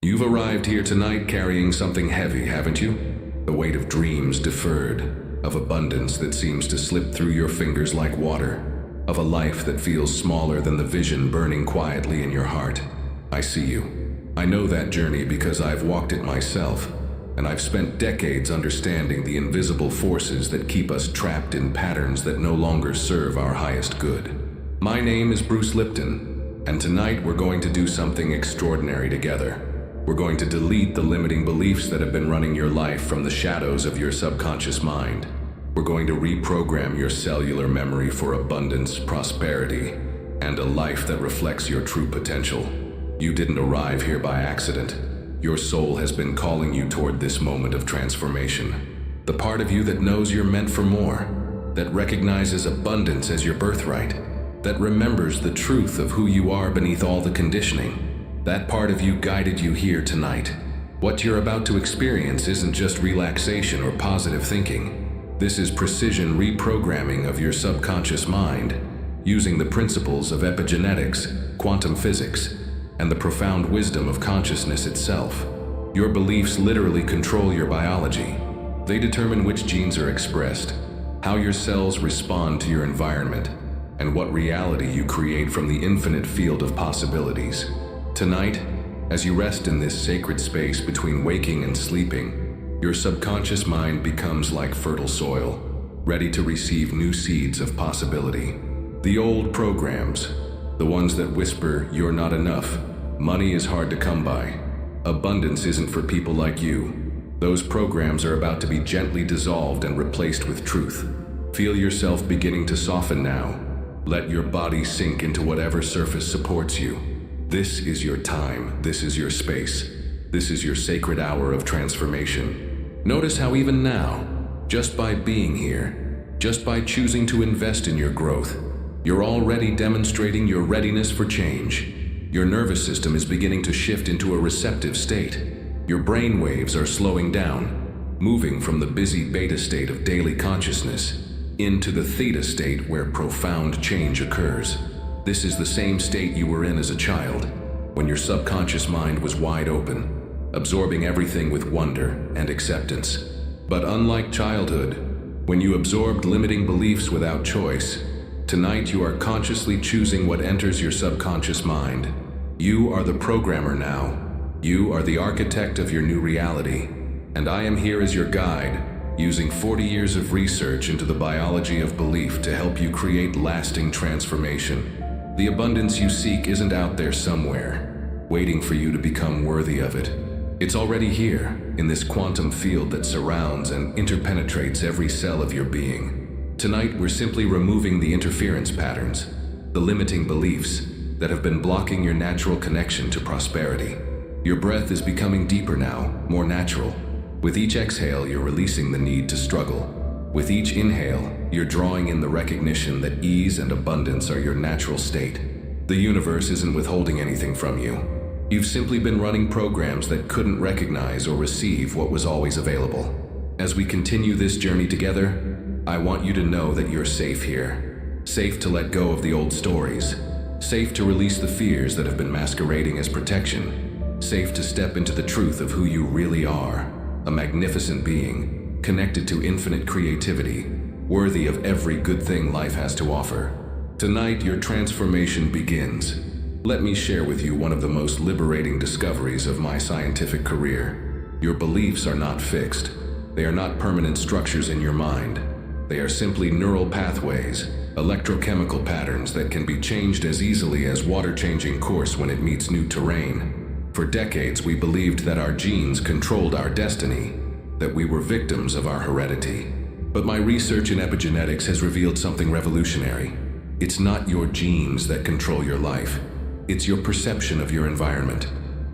You've arrived here tonight carrying something heavy, haven't you? The weight of dreams deferred, of abundance that seems to slip through your fingers like water, of a life that feels smaller than the vision burning quietly in your heart. I see you. I know that journey because I've walked it myself, and I've spent decades understanding the invisible forces that keep us trapped in patterns that no longer serve our highest good. My name is Bruce Lipton, and tonight we're going to do something extraordinary together. We're going to delete the limiting beliefs that have been running your life from the shadows of your subconscious mind. We're going to reprogram your cellular memory for abundance, prosperity, and a life that reflects your true potential. You didn't arrive here by accident. Your soul has been calling you toward this moment of transformation. The part of you that knows you're meant for more, that recognizes abundance as your birthright, that remembers the truth of who you are beneath all the conditioning. That part of you guided you here tonight. What you're about to experience isn't just relaxation or positive thinking. This is precision reprogramming of your subconscious mind, using the principles of epigenetics, quantum physics, and the profound wisdom of consciousness itself. Your beliefs literally control your biology. They determine which genes are expressed, how your cells respond to your environment, and what reality you create from the infinite field of possibilities. Tonight, as you rest in this sacred space between waking and sleeping, your subconscious mind becomes like fertile soil, ready to receive new seeds of possibility. The old programs, the ones that whisper, "You're not enough," "Money is hard to come by," "Abundance isn't for people like you," those programs are about to be gently dissolved and replaced with truth. Feel yourself beginning to soften now. Let your body sink into whatever surface supports you. This is your time, this is your space, this is your sacred hour of transformation. Notice how even now, just by being here, just by choosing to invest in your growth, you're already demonstrating your readiness for change. Your nervous system is beginning to shift into a receptive state. Your brain waves are slowing down, moving from the busy beta state of daily consciousness into the theta state where profound change occurs. This is the same state you were in as a child, when your subconscious mind was wide open, absorbing everything with wonder and acceptance. But unlike childhood, when you absorbed limiting beliefs without choice, tonight you are consciously choosing what enters your subconscious mind. You are the programmer now. You are the architect of your new reality. And I am here as your guide, using 40 years of research into the biology of belief to help you create lasting transformation. The abundance you seek isn't out there somewhere, waiting for you to become worthy of it. It's already here, in this quantum field that surrounds and interpenetrates every cell of your being. Tonight, we're simply removing the interference patterns, the limiting beliefs that have been blocking your natural connection to prosperity. Your breath is becoming deeper now, more natural. With each exhale, you're releasing the need to struggle. With each inhale, you're drawing in the recognition that ease and abundance are your natural state. The universe isn't withholding anything from you. You've simply been running programs that couldn't recognize or receive what was always available. As we continue this journey together, I want you to know that you're safe here. Safe to let go of the old stories. Safe to release the fears that have been masquerading as protection. Safe to step into the truth of who you really are, a magnificent being, connected to infinite creativity, worthy of every good thing life has to offer. Tonight, your transformation begins. Let me share with you one of the most liberating discoveries of my scientific career. Your beliefs are not fixed. They are not permanent structures in your mind. They are simply neural pathways, electrochemical patterns that can be changed as easily as water changing course when it meets new terrain. For decades, we believed that our genes controlled our destiny, that we were victims of our heredity. But my research in epigenetics has revealed something revolutionary. It's not your genes that control your life. It's your perception of your environment.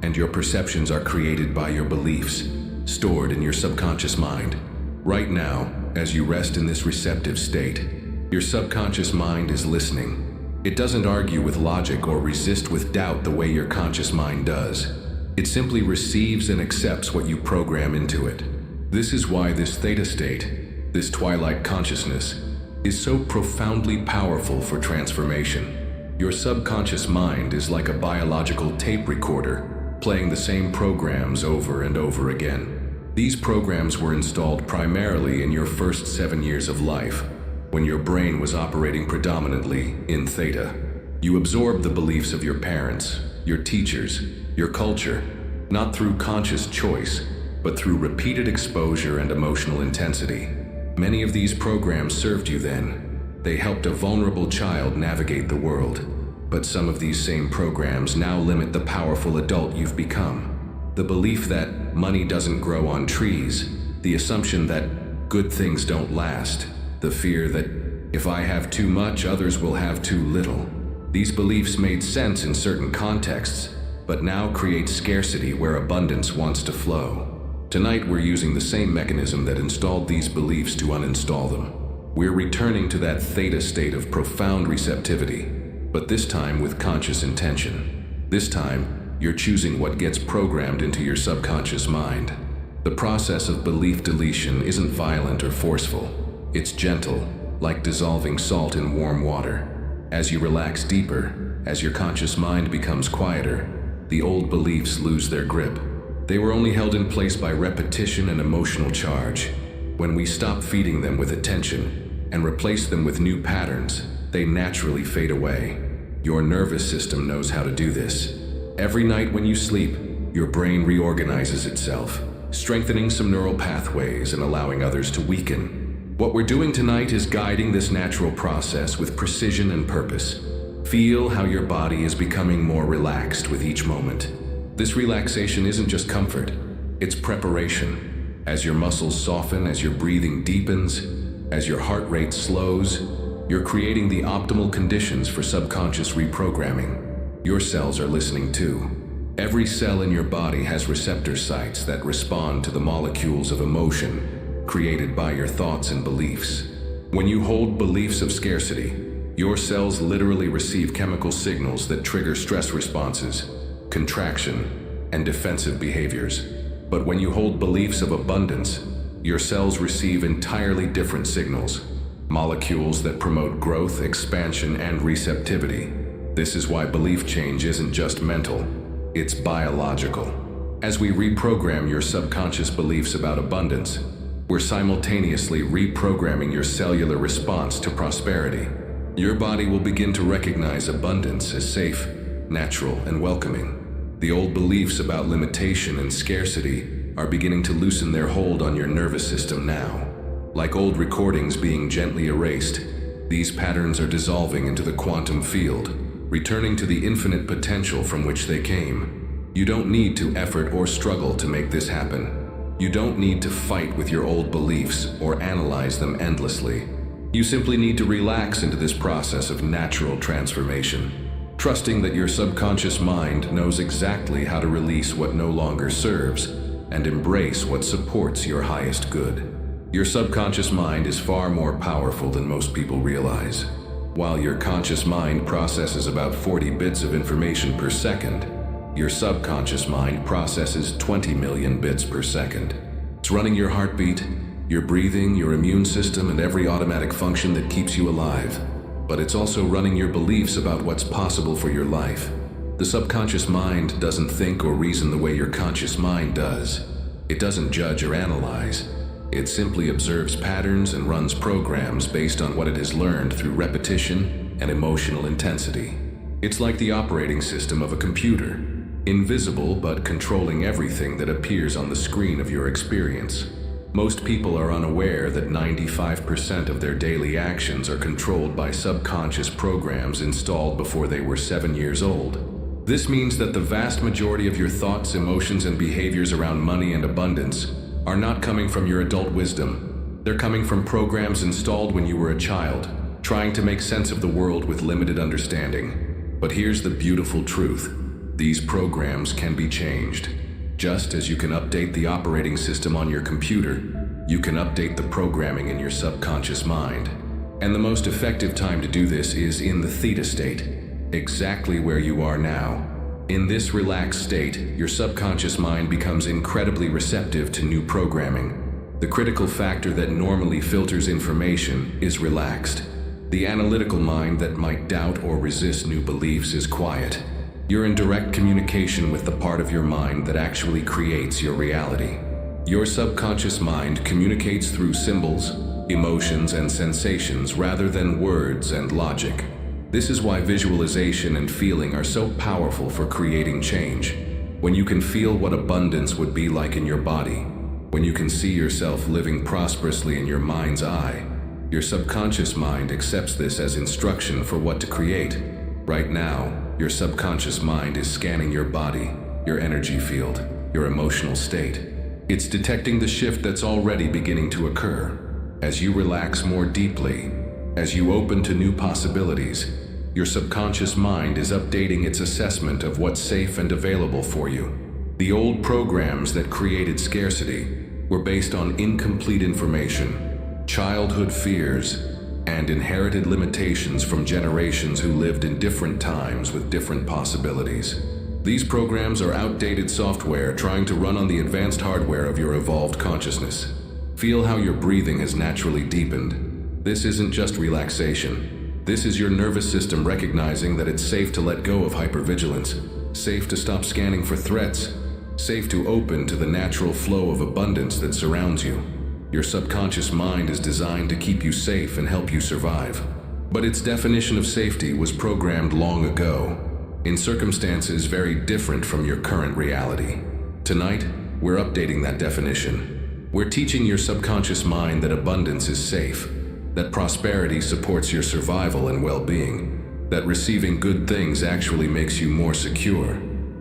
And your perceptions are created by your beliefs, stored in your subconscious mind. Right now, as you rest in this receptive state, your subconscious mind is listening. It doesn't argue with logic or resist with doubt the way your conscious mind does. It simply receives and accepts what you program into it. This is why this theta state, this twilight consciousness, is so profoundly powerful for transformation. Your subconscious mind is like a biological tape recorder, playing the same programs over and over again. These programs were installed primarily in your first 7 years of life, when your brain was operating predominantly in theta. You absorbed the beliefs of your parents, your teachers, your culture, not through conscious choice, but through repeated exposure and emotional intensity. Many of these programs served you then. They helped a vulnerable child navigate the world. But some of these same programs now limit the powerful adult you've become. The belief that money doesn't grow on trees, the assumption that good things don't last, the fear that if I have too much, others will have too little. These beliefs made sense in certain contexts, but now create scarcity where abundance wants to flow. Tonight we're using the same mechanism that installed these beliefs to uninstall them. We're returning to that theta state of profound receptivity, but this time with conscious intention. This time, you're choosing what gets programmed into your subconscious mind. The process of belief deletion isn't violent or forceful. It's gentle, like dissolving salt in warm water. As you relax deeper, as your conscious mind becomes quieter, the old beliefs lose their grip. They were only held in place by repetition and emotional charge. When we stop feeding them with attention and replace them with new patterns, they naturally fade away. Your nervous system knows how to do this. Every night when you sleep, your brain reorganizes itself, strengthening some neural pathways and allowing others to weaken. What we're doing tonight is guiding this natural process with precision and purpose. Feel how your body is becoming more relaxed with each moment. This relaxation isn't just comfort, it's preparation. As your muscles soften, as your breathing deepens, as your heart rate slows, you're creating the optimal conditions for subconscious reprogramming. Your cells are listening too. Every cell in your body has receptor sites that respond to the molecules of emotion created by your thoughts and beliefs. When you hold beliefs of scarcity, your cells literally receive chemical signals that trigger stress responses, contraction, and defensive behaviors. But when you hold beliefs of abundance, your cells receive entirely different signals, molecules that promote growth, expansion, and receptivity. This is why belief change isn't just mental, it's biological. As we reprogram your subconscious beliefs about abundance, we're simultaneously reprogramming your cellular response to prosperity. Your body will begin to recognize abundance as safe, natural, and welcoming. The old beliefs about limitation and scarcity are beginning to loosen their hold on your nervous system now. Like old recordings being gently erased, these patterns are dissolving into the quantum field, returning to the infinite potential from which they came. You don't need to effort or struggle to make this happen. You don't need to fight with your old beliefs or analyze them endlessly. You simply need to relax into this process of natural transformation, trusting that your subconscious mind knows exactly how to release what no longer serves and embrace what supports your highest good. Your subconscious mind is far more powerful than most people realize. While your conscious mind processes about 40 bits of information per second, your subconscious mind processes 20 million bits per second. It's running your heartbeat, your breathing, your immune system, and every automatic function that keeps you alive. But it's also running your beliefs about what's possible for your life. The subconscious mind doesn't think or reason the way your conscious mind does. It doesn't judge or analyze. It simply observes patterns and runs programs based on what it has learned through repetition and emotional intensity. It's like the operating system of a computer, invisible but controlling everything that appears on the screen of your experience. Most people are unaware that 95% of their daily actions are controlled by subconscious programs installed before they were 7 years old. This means that the vast majority of your thoughts, emotions, and behaviors around money and abundance are not coming from your adult wisdom. They're coming from programs installed when you were a child, trying to make sense of the world with limited understanding. But here's the beautiful truth. These programs can be changed. Just as you can update the operating system on your computer, you can update the programming in your subconscious mind. And the most effective time to do this is in the theta state, exactly where you are now. In this relaxed state, your subconscious mind becomes incredibly receptive to new programming. The critical factor that normally filters information is relaxed. The analytical mind that might doubt or resist new beliefs is quiet. You're in direct communication with the part of your mind that actually creates your reality. Your subconscious mind communicates through symbols, emotions, and sensations rather than words and logic. This is why visualization and feeling are so powerful for creating change. When you can feel what abundance would be like in your body, when you can see yourself living prosperously in your mind's eye, your subconscious mind accepts this as instruction for what to create. Right now, your subconscious mind is scanning your body, your energy field, your emotional state. It's detecting the shift that's already beginning to occur. As you relax more deeply, as you open to new possibilities, your subconscious mind is updating its assessment of what's safe and available for you. The old programs that created scarcity were based on incomplete information, childhood fears, and inherited limitations from generations who lived in different times with different possibilities. These programs are outdated software trying to run on the advanced hardware of your evolved consciousness. Feel how your breathing has naturally deepened. This isn't just relaxation. This is your nervous system recognizing that it's safe to let go of hypervigilance, safe to stop scanning for threats, safe to open to the natural flow of abundance that surrounds you. Your subconscious mind is designed to keep you safe and help you survive. But its definition of safety was programmed long ago, in circumstances very different from your current reality. Tonight, we're updating that definition. We're teaching your subconscious mind that abundance is safe, that prosperity supports your survival and well-being, that receiving good things actually makes you more secure,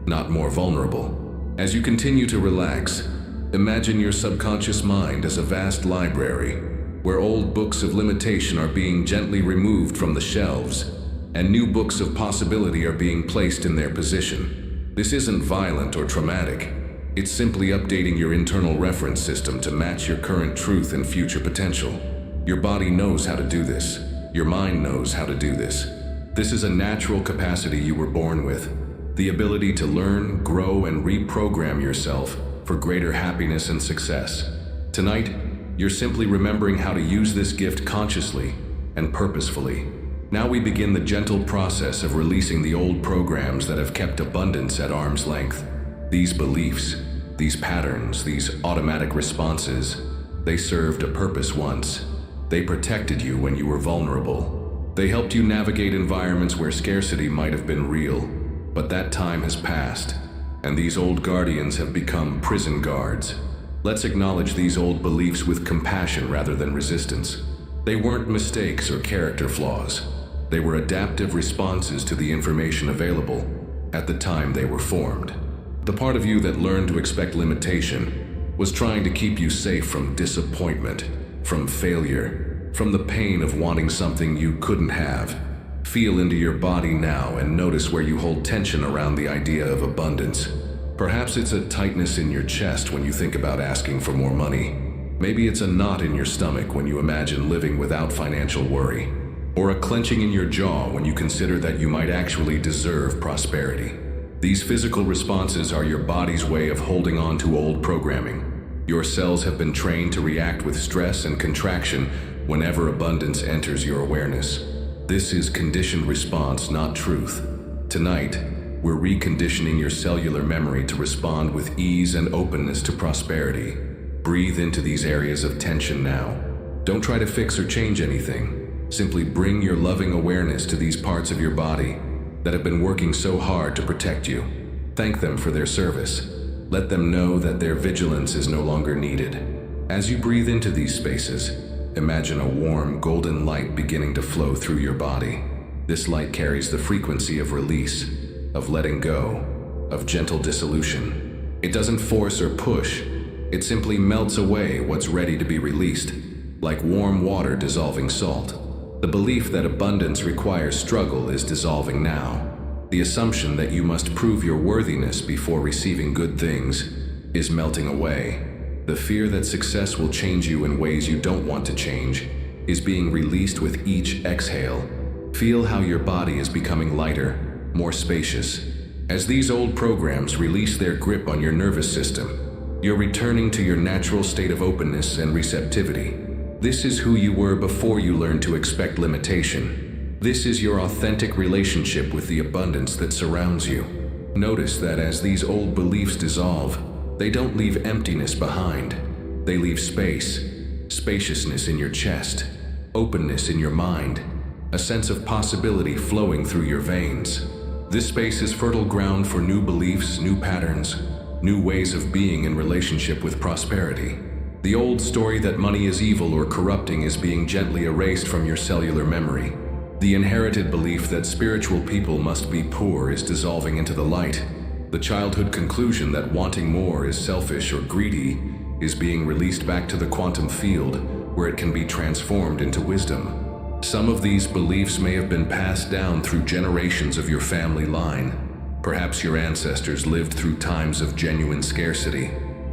not more vulnerable. As you continue to relax, imagine your subconscious mind as a vast library, where old books of limitation are being gently removed from the shelves, and new books of possibility are being placed in their position. This isn't violent or traumatic. It's simply updating your internal reference system to match your current truth and future potential. Your body knows how to do this. Your mind knows how to do this. This is a natural capacity you were born with, the ability to learn, grow, and reprogram yourself for greater happiness and success. Tonight, you're simply remembering how to use this gift consciously and purposefully. Now we begin the gentle process of releasing the old programs that have kept abundance at arm's length. These beliefs, these patterns, these automatic responses, they served a purpose once. They protected you when you were vulnerable. They helped you navigate environments where scarcity might have been real. But that time has passed, and these old guardians have become prison guards. Let's acknowledge these old beliefs with compassion rather than resistance. They weren't mistakes or character flaws. They were adaptive responses to the information available at the time they were formed. The part of you that learned to expect limitation was trying to keep you safe from disappointment, from failure, from the pain of wanting something you couldn't have. Feel into your body now and notice where you hold tension around the idea of abundance. Perhaps it's a tightness in your chest when you think about asking for more money. Maybe it's a knot in your stomach when you imagine living without financial worry. Or a clenching in your jaw when you consider that you might actually deserve prosperity. These physical responses are your body's way of holding on to old programming. Your cells have been trained to react with stress and contraction whenever abundance enters your awareness. This is conditioned response, not truth. Tonight, we're reconditioning your cellular memory to respond with ease and openness to prosperity. Breathe into these areas of tension now. Don't try to fix or change anything. Simply bring your loving awareness to these parts of your body that have been working so hard to protect you. Thank them for their service. Let them know that their vigilance is no longer needed. As you breathe into these spaces, imagine a warm, golden light beginning to flow through your body. This light carries the frequency of release, of letting go, of gentle dissolution. It doesn't force or push. It simply melts away what's ready to be released, like warm water dissolving salt. The belief that abundance requires struggle is dissolving now. The assumption that you must prove your worthiness before receiving good things is melting away. The fear that success will change you in ways you don't want to change is being released with each exhale. Feel how your body is becoming lighter, more spacious. As these old programs release their grip on your nervous system, you're returning to your natural state of openness and receptivity. This is who you were before you learned to expect limitation. This is your authentic relationship with the abundance that surrounds you. Notice that as these old beliefs dissolve, they don't leave emptiness behind. They leave space, spaciousness in your chest, openness in your mind, a sense of possibility flowing through your veins. This space is fertile ground for new beliefs, new patterns, new ways of being in relationship with prosperity. The old story that money is evil or corrupting is being gently erased from your cellular memory. The inherited belief that spiritual people must be poor is dissolving into the light. The childhood conclusion that wanting more is selfish or greedy is being released back to the quantum field, where it can be transformed into wisdom. Some of these beliefs may have been passed down through generations of your family line. Perhaps your ancestors lived through times of genuine scarcity,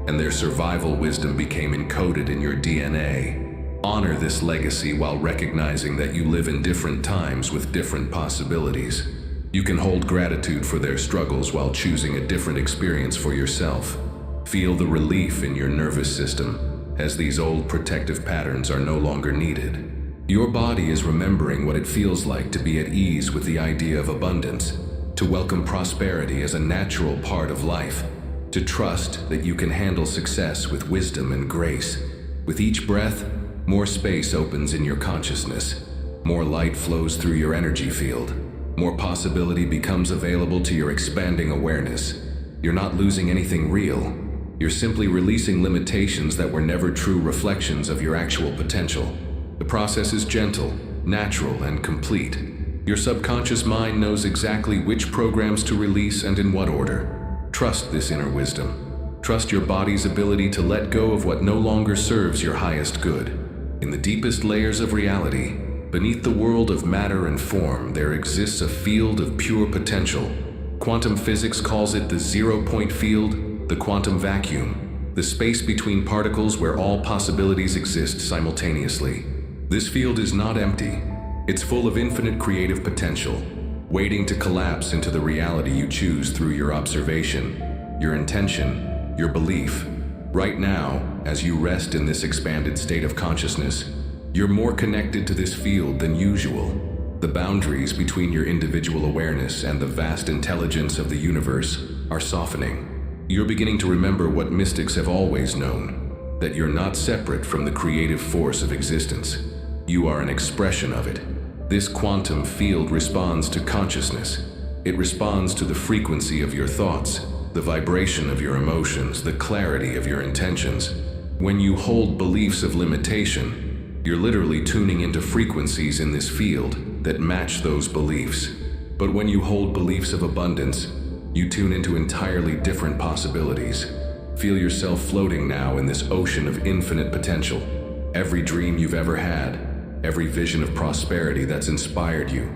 and their survival wisdom became encoded in your DNA. Honor this legacy while recognizing that you live in different times with different possibilities. You can hold gratitude for their struggles while choosing a different experience for yourself. Feel the relief in your nervous system, as these old protective patterns are no longer needed. Your body is remembering what it feels like to be at ease with the idea of abundance, to welcome prosperity as a natural part of life, to trust that you can handle success with wisdom and grace. With each breath, more space opens in your consciousness. More light flows through your energy field. More possibility becomes available to your expanding awareness. You're not losing anything real. You're simply releasing limitations that were never true reflections of your actual potential. The process is gentle, natural, and complete. Your subconscious mind knows exactly which programs to release and in what order. Trust this inner wisdom. Trust your body's ability to let go of what no longer serves your highest good. In the deepest layers of reality, beneath the world of matter and form, there exists a field of pure potential. Quantum physics calls it the zero-point field, the quantum vacuum, the space between particles where all possibilities exist simultaneously. This field is not empty. It's full of infinite creative potential, waiting to collapse into the reality you choose through your observation, your intention, your belief. Right now, as you rest in this expanded state of consciousness, you're more connected to this field than usual. The boundaries between your individual awareness and the vast intelligence of the universe are softening. You're beginning to remember what mystics have always known, that you're not separate from the creative force of existence. You are an expression of it. This quantum field responds to consciousness. It responds to the frequency of your thoughts, the vibration of your emotions, the clarity of your intentions. When you hold beliefs of limitation, you're literally tuning into frequencies in this field that match those beliefs. But when you hold beliefs of abundance, you tune into entirely different possibilities. Feel yourself floating now in this ocean of infinite potential. Every dream you've ever had, every vision of prosperity that's inspired you,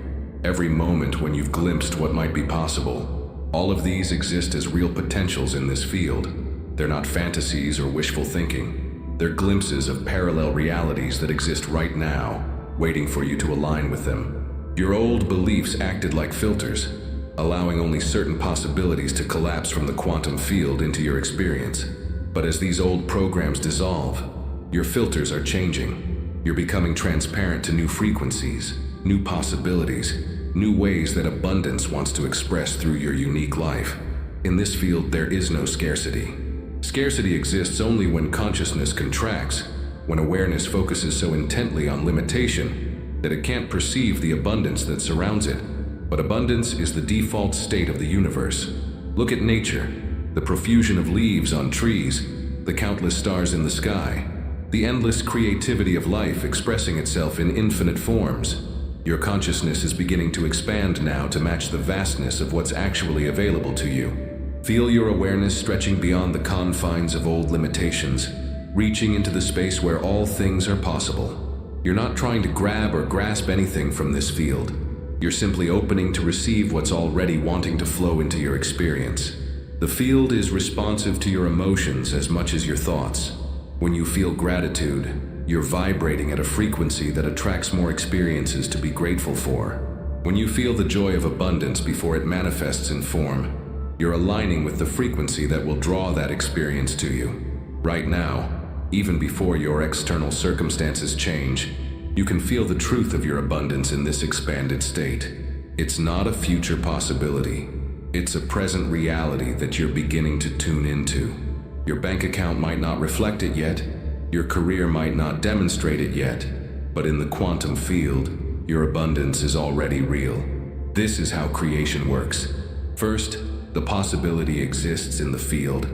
every moment when you've glimpsed what might be possible, all of these exist as real potentials in this field. They're not fantasies or wishful thinking. They're glimpses of parallel realities that exist right now, waiting for you to align with them. Your old beliefs acted like filters, allowing only certain possibilities to collapse from the quantum field into your experience. But as these old programs dissolve, your filters are changing. You're becoming transparent to new frequencies, new possibilities, new ways that abundance wants to express through your unique life. In this field, there is no scarcity. Scarcity exists only when consciousness contracts, when awareness focuses so intently on limitation that it can't perceive the abundance that surrounds it. But abundance is the default state of the universe. Look at nature, the profusion of leaves on trees, the countless stars in the sky, the endless creativity of life expressing itself in infinite forms. Your consciousness is beginning to expand now to match the vastness of what's actually available to you. Feel your awareness stretching beyond the confines of old limitations, reaching into the space where all things are possible. You're not trying to grab or grasp anything from this field. You're simply opening to receive what's already wanting to flow into your experience. The field is responsive to your emotions as much as your thoughts. When you feel gratitude, you're vibrating at a frequency that attracts more experiences to be grateful for. When you feel the joy of abundance before it manifests in form, you're aligning with the frequency that will draw that experience to you. Right now, even before your external circumstances change, You can feel the truth of your abundance in this expanded state. It's not a future possibility. It's a present reality that you're beginning to tune into. Your bank account might not reflect it yet. Your career might not demonstrate it yet. But in the quantum field, your abundance is already real. This is how creation works. First, the possibility exists in the field.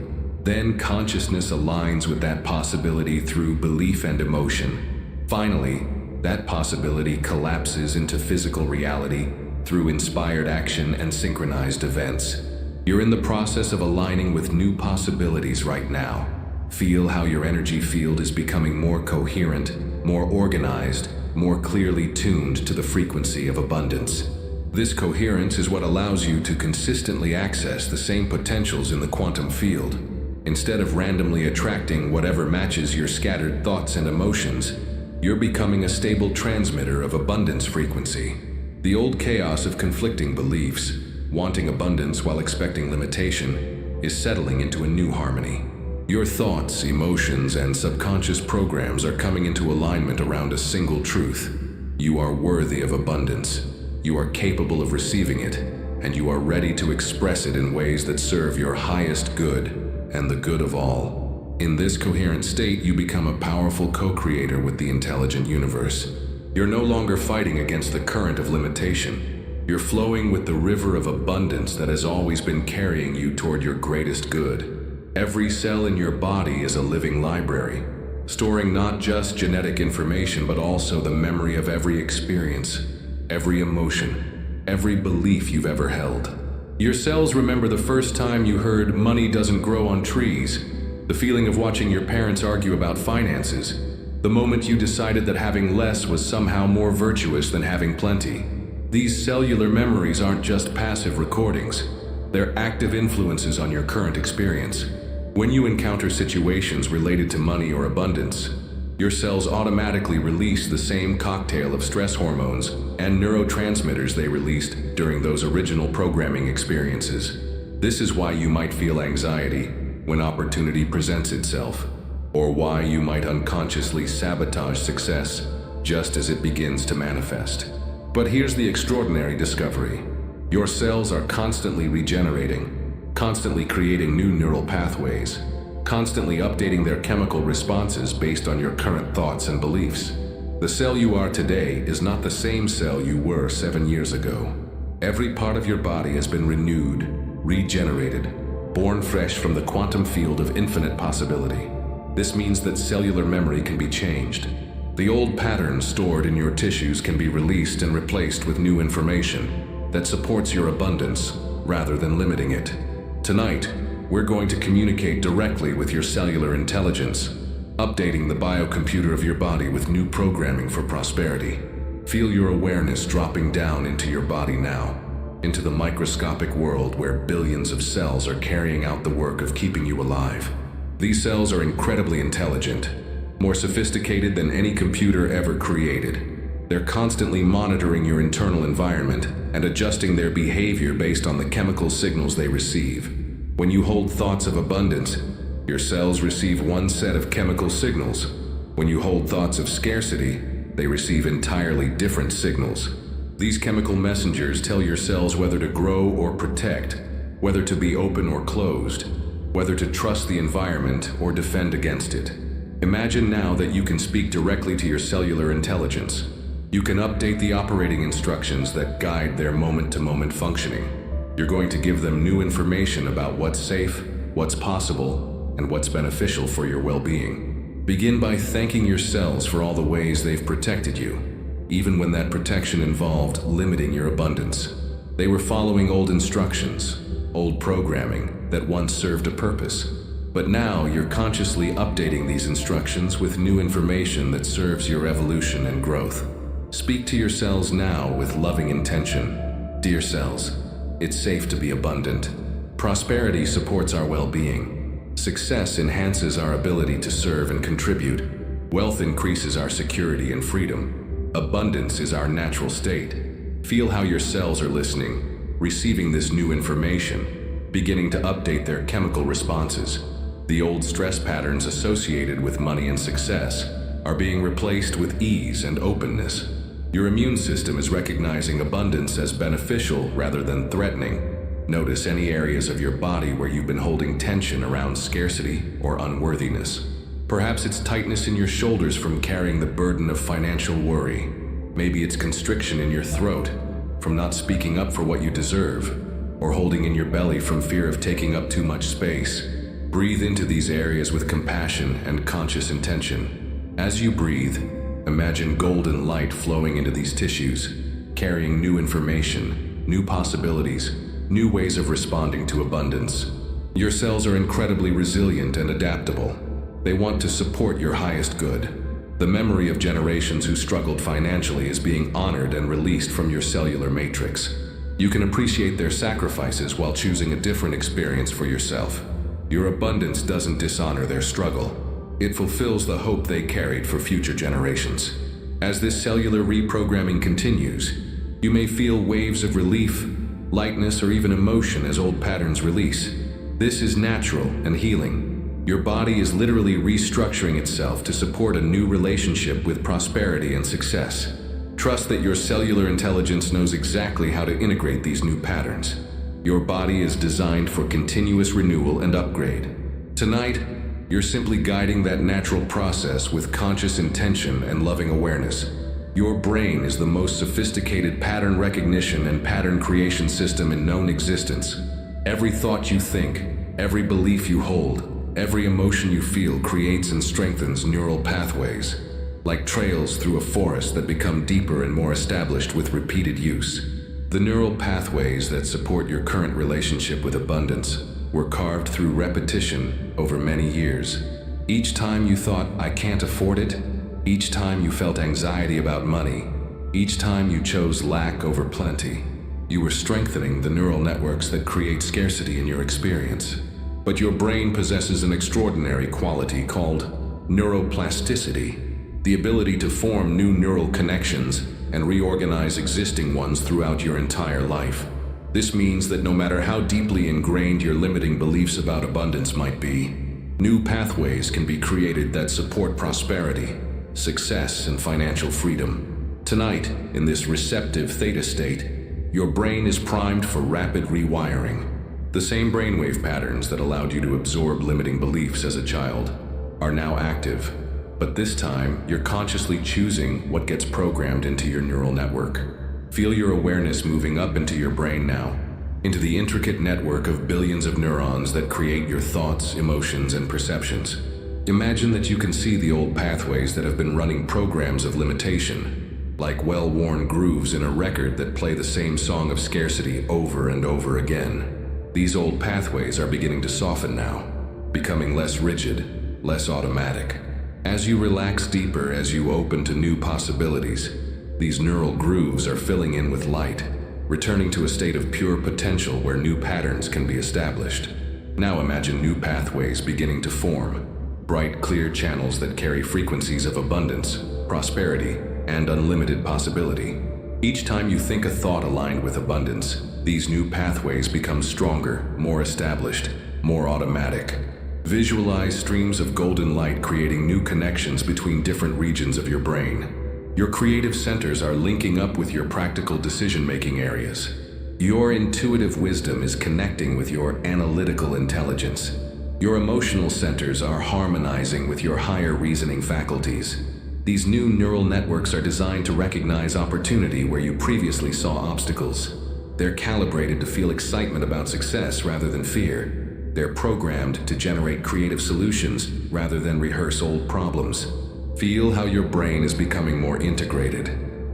Then consciousness aligns with that possibility through belief and emotion. Finally, that possibility collapses into physical reality through inspired action and synchronized events. You're in the process of aligning with new possibilities right now. Feel how your energy field is becoming more coherent, more organized, more clearly tuned to the frequency of abundance. This coherence is what allows you to consistently access the same potentials in the quantum field. Instead of randomly attracting whatever matches your scattered thoughts and emotions, you're becoming a stable transmitter of abundance frequency. The old chaos of conflicting beliefs, wanting abundance while expecting limitation, is settling into a new harmony. Your thoughts, emotions, and subconscious programs are coming into alignment around a single truth. You are worthy of abundance. You are capable of receiving it, and you are ready to express it in ways that serve your highest good and the good of all. In this coherent state, you become a powerful co-creator with the intelligent universe. You're no longer fighting against the current of limitation. You're flowing with the river of abundance that has always been carrying you toward your greatest good. Every cell in your body is a living library, storing not just genetic information but also the memory of every experience, every emotion, every belief you've ever held. Your cells remember the first time you heard money doesn't grow on trees, the feeling of watching your parents argue about finances, the moment you decided that having less was somehow more virtuous than having plenty. These cellular memories aren't just passive recordings, they're active influences on your current experience. When you encounter situations related to money or abundance, your cells automatically release the same cocktail of stress hormones and neurotransmitters they released during those original programming experiences. This is why you might feel anxiety when opportunity presents itself, or why you might unconsciously sabotage success just as it begins to manifest. But here's the extraordinary discovery. Your cells are constantly regenerating, constantly creating new neural pathways, constantly updating their chemical responses based on your current thoughts and beliefs. The cell you are today is not the same cell you were 7 years ago. Every part of your body has been renewed, regenerated, born fresh from the quantum field of infinite possibility. This means that cellular memory can be changed. The old patterns stored in your tissues can be released and replaced with new information that supports your abundance rather than limiting it. Tonight, we're going to communicate directly with your cellular intelligence, updating the biocomputer of your body with new programming for prosperity. Feel your awareness dropping down into your body now, into the microscopic world where billions of cells are carrying out the work of keeping you alive. These cells are incredibly intelligent, more sophisticated than any computer ever created. They're constantly monitoring your internal environment and adjusting their behavior based on the chemical signals they receive. When you hold thoughts of abundance, your cells receive one set of chemical signals. When you hold thoughts of scarcity, they receive entirely different signals. These chemical messengers tell your cells whether to grow or protect, whether to be open or closed, whether to trust the environment or defend against it. Imagine now that you can speak directly to your cellular intelligence. You can update the operating instructions that guide their moment-to-moment functioning. You're going to give them new information about what's safe, what's possible, and what's beneficial for your well-being. Begin by thanking your cells for all the ways they've protected you, even when that protection involved limiting your abundance. They were following old instructions, old programming that once served a purpose. But now you're consciously updating these instructions with new information that serves your evolution and growth. Speak to your cells now with loving intention. Dear cells, it's safe to be abundant. Prosperity supports our well-being. Success enhances our ability to serve and contribute. Wealth increases our security and freedom. Abundance is our natural state. Feel how your cells are listening, receiving this new information, beginning to update their chemical responses. The old stress patterns associated with money and success are being replaced with ease and openness. Your immune system is recognizing abundance as beneficial rather than threatening. Notice any areas of your body where you've been holding tension around scarcity or unworthiness. Perhaps it's tightness in your shoulders from carrying the burden of financial worry. Maybe it's constriction in your throat from not speaking up for what you deserve, or holding in your belly from fear of taking up too much space. Breathe into these areas with compassion and conscious intention. As you breathe, imagine golden light flowing into these tissues, carrying new information, new possibilities, new ways of responding to abundance. Your cells are incredibly resilient and adaptable. They want to support your highest good. The memory of generations who struggled financially is being honored and released from your cellular matrix. You can appreciate their sacrifices while choosing a different experience for yourself. Your abundance doesn't dishonor their struggle. It fulfills the hope they carried for future generations. As this cellular reprogramming continues, you may feel waves of relief, lightness, or even emotion as old patterns release. This is natural and healing. Your body is literally restructuring itself to support a new relationship with prosperity and success. Trust that your cellular intelligence knows exactly how to integrate these new patterns. Your body is designed for continuous renewal and upgrade. Tonight, you're simply guiding that natural process with conscious intention and loving awareness. Your brain is the most sophisticated pattern recognition and pattern creation system in known existence. Every thought you think, every belief you hold, every emotion you feel creates and strengthens neural pathways, like trails through a forest that become deeper and more established with repeated use. The neural pathways that support your current relationship with abundance were carved through repetition over many years. Each time you thought, "I can't afford it," each time you felt anxiety about money, each time you chose lack over plenty, you were strengthening the neural networks that create scarcity in your experience. But your brain possesses an extraordinary quality called neuroplasticity, the ability to form new neural connections and reorganize existing ones throughout your entire life. This means that no matter how deeply ingrained your limiting beliefs about abundance might be, new pathways can be created that support prosperity, success, and financial freedom. Tonight, in this receptive theta state, your brain is primed for rapid rewiring. The same brainwave patterns that allowed you to absorb limiting beliefs as a child are now active, but this time you're consciously choosing what gets programmed into your neural network. Feel your awareness moving up into your brain now, into the intricate network of billions of neurons that create your thoughts, emotions, and perceptions. Imagine that you can see the old pathways that have been running programs of limitation, like well-worn grooves in a record that play the same song of scarcity over and over again. These old pathways are beginning to soften now, becoming less rigid, less automatic. As you relax deeper, as you open to new possibilities, these neural grooves are filling in with light, returning to a state of pure potential where new patterns can be established. Now imagine new pathways beginning to form, bright, clear channels that carry frequencies of abundance, prosperity, and unlimited possibility. Each time you think a thought aligned with abundance, these new pathways become stronger, more established, more automatic. Visualize streams of golden light creating new connections between different regions of your brain. Your creative centers are linking up with your practical decision-making areas. Your intuitive wisdom is connecting with your analytical intelligence. Your emotional centers are harmonizing with your higher reasoning faculties. These new neural networks are designed to recognize opportunity where you previously saw obstacles. They're calibrated to feel excitement about success rather than fear. They're programmed to generate creative solutions rather than rehearse old problems. Feel how your brain is becoming more integrated,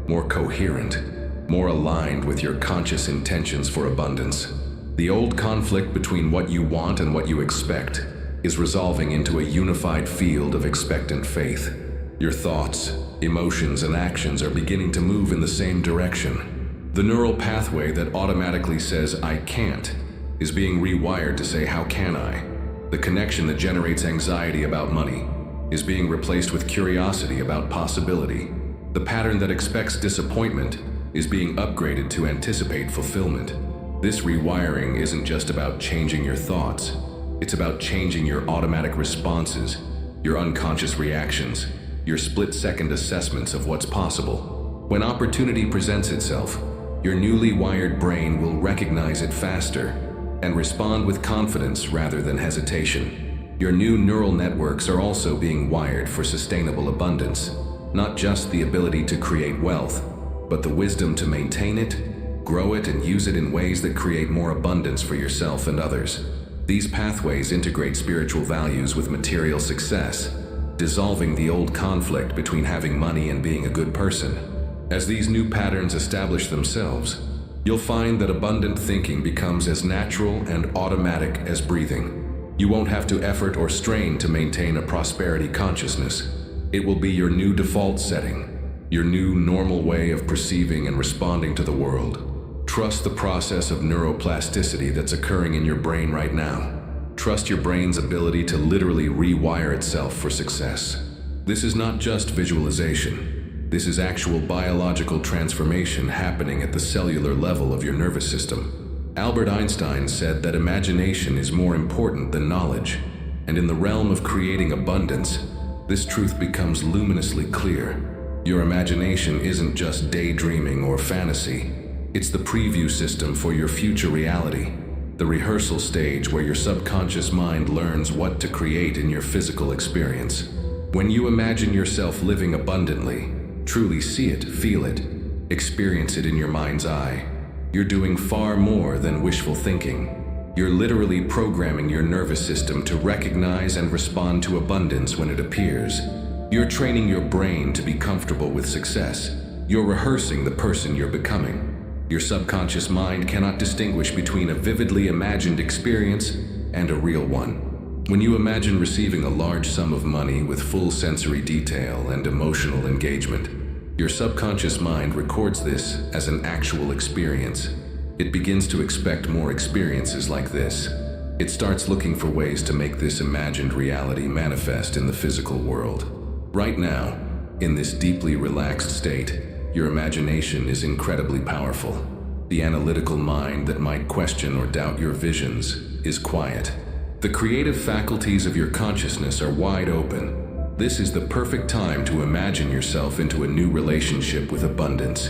more coherent, more aligned with your conscious intentions for abundance. The old conflict between what you want and what you expect is resolving into a unified field of expectant faith. Your thoughts, emotions, and actions are beginning to move in the same direction. The neural pathway that automatically says, "I can't," is being rewired to say, "How can I?" The connection that generates anxiety about money is being replaced with curiosity about possibility. The pattern that expects disappointment is being upgraded to anticipate fulfillment. This rewiring isn't just about changing your thoughts. It's about changing your automatic responses, your unconscious reactions, your split-second assessments of what's possible. When opportunity presents itself, your newly wired brain will recognize it faster and respond with confidence rather than hesitation. Your new neural networks are also being wired for sustainable abundance, not just the ability to create wealth, but the wisdom to maintain it, grow it, and use it in ways that create more abundance for yourself and others. These pathways integrate spiritual values with material success, dissolving the old conflict between having money and being a good person. As these new patterns establish themselves, you'll find that abundant thinking becomes as natural and automatic as breathing. You won't have to effort or strain to maintain a prosperity consciousness. It will be your new default setting, your new normal way of perceiving and responding to the world. Trust the process of neuroplasticity that's occurring in your brain right now. Trust your brain's ability to literally rewire itself for success. This is not just visualization. This is actual biological transformation happening at the cellular level of your nervous system. Albert Einstein said that imagination is more important than knowledge, and in the realm of creating abundance, this truth becomes luminously clear. Your imagination isn't just daydreaming or fantasy. It's the preview system for your future reality, the rehearsal stage where your subconscious mind learns what to create in your physical experience. When you imagine yourself living abundantly, truly see it, feel it, experience it in your mind's eye, you're doing far more than wishful thinking. You're literally programming your nervous system to recognize and respond to abundance when it appears. You're training your brain to be comfortable with success. You're rehearsing the person you're becoming. Your subconscious mind cannot distinguish between a vividly imagined experience and a real one. When you imagine receiving a large sum of money with full sensory detail and emotional engagement, your subconscious mind records this as an actual experience. It begins to expect more experiences like this. It starts looking for ways to make this imagined reality manifest in the physical world. Right now, in this deeply relaxed state, your imagination is incredibly powerful. The analytical mind that might question or doubt your visions is quiet. The creative faculties of your consciousness are wide open. This is the perfect time to imagine yourself into a new relationship with abundance.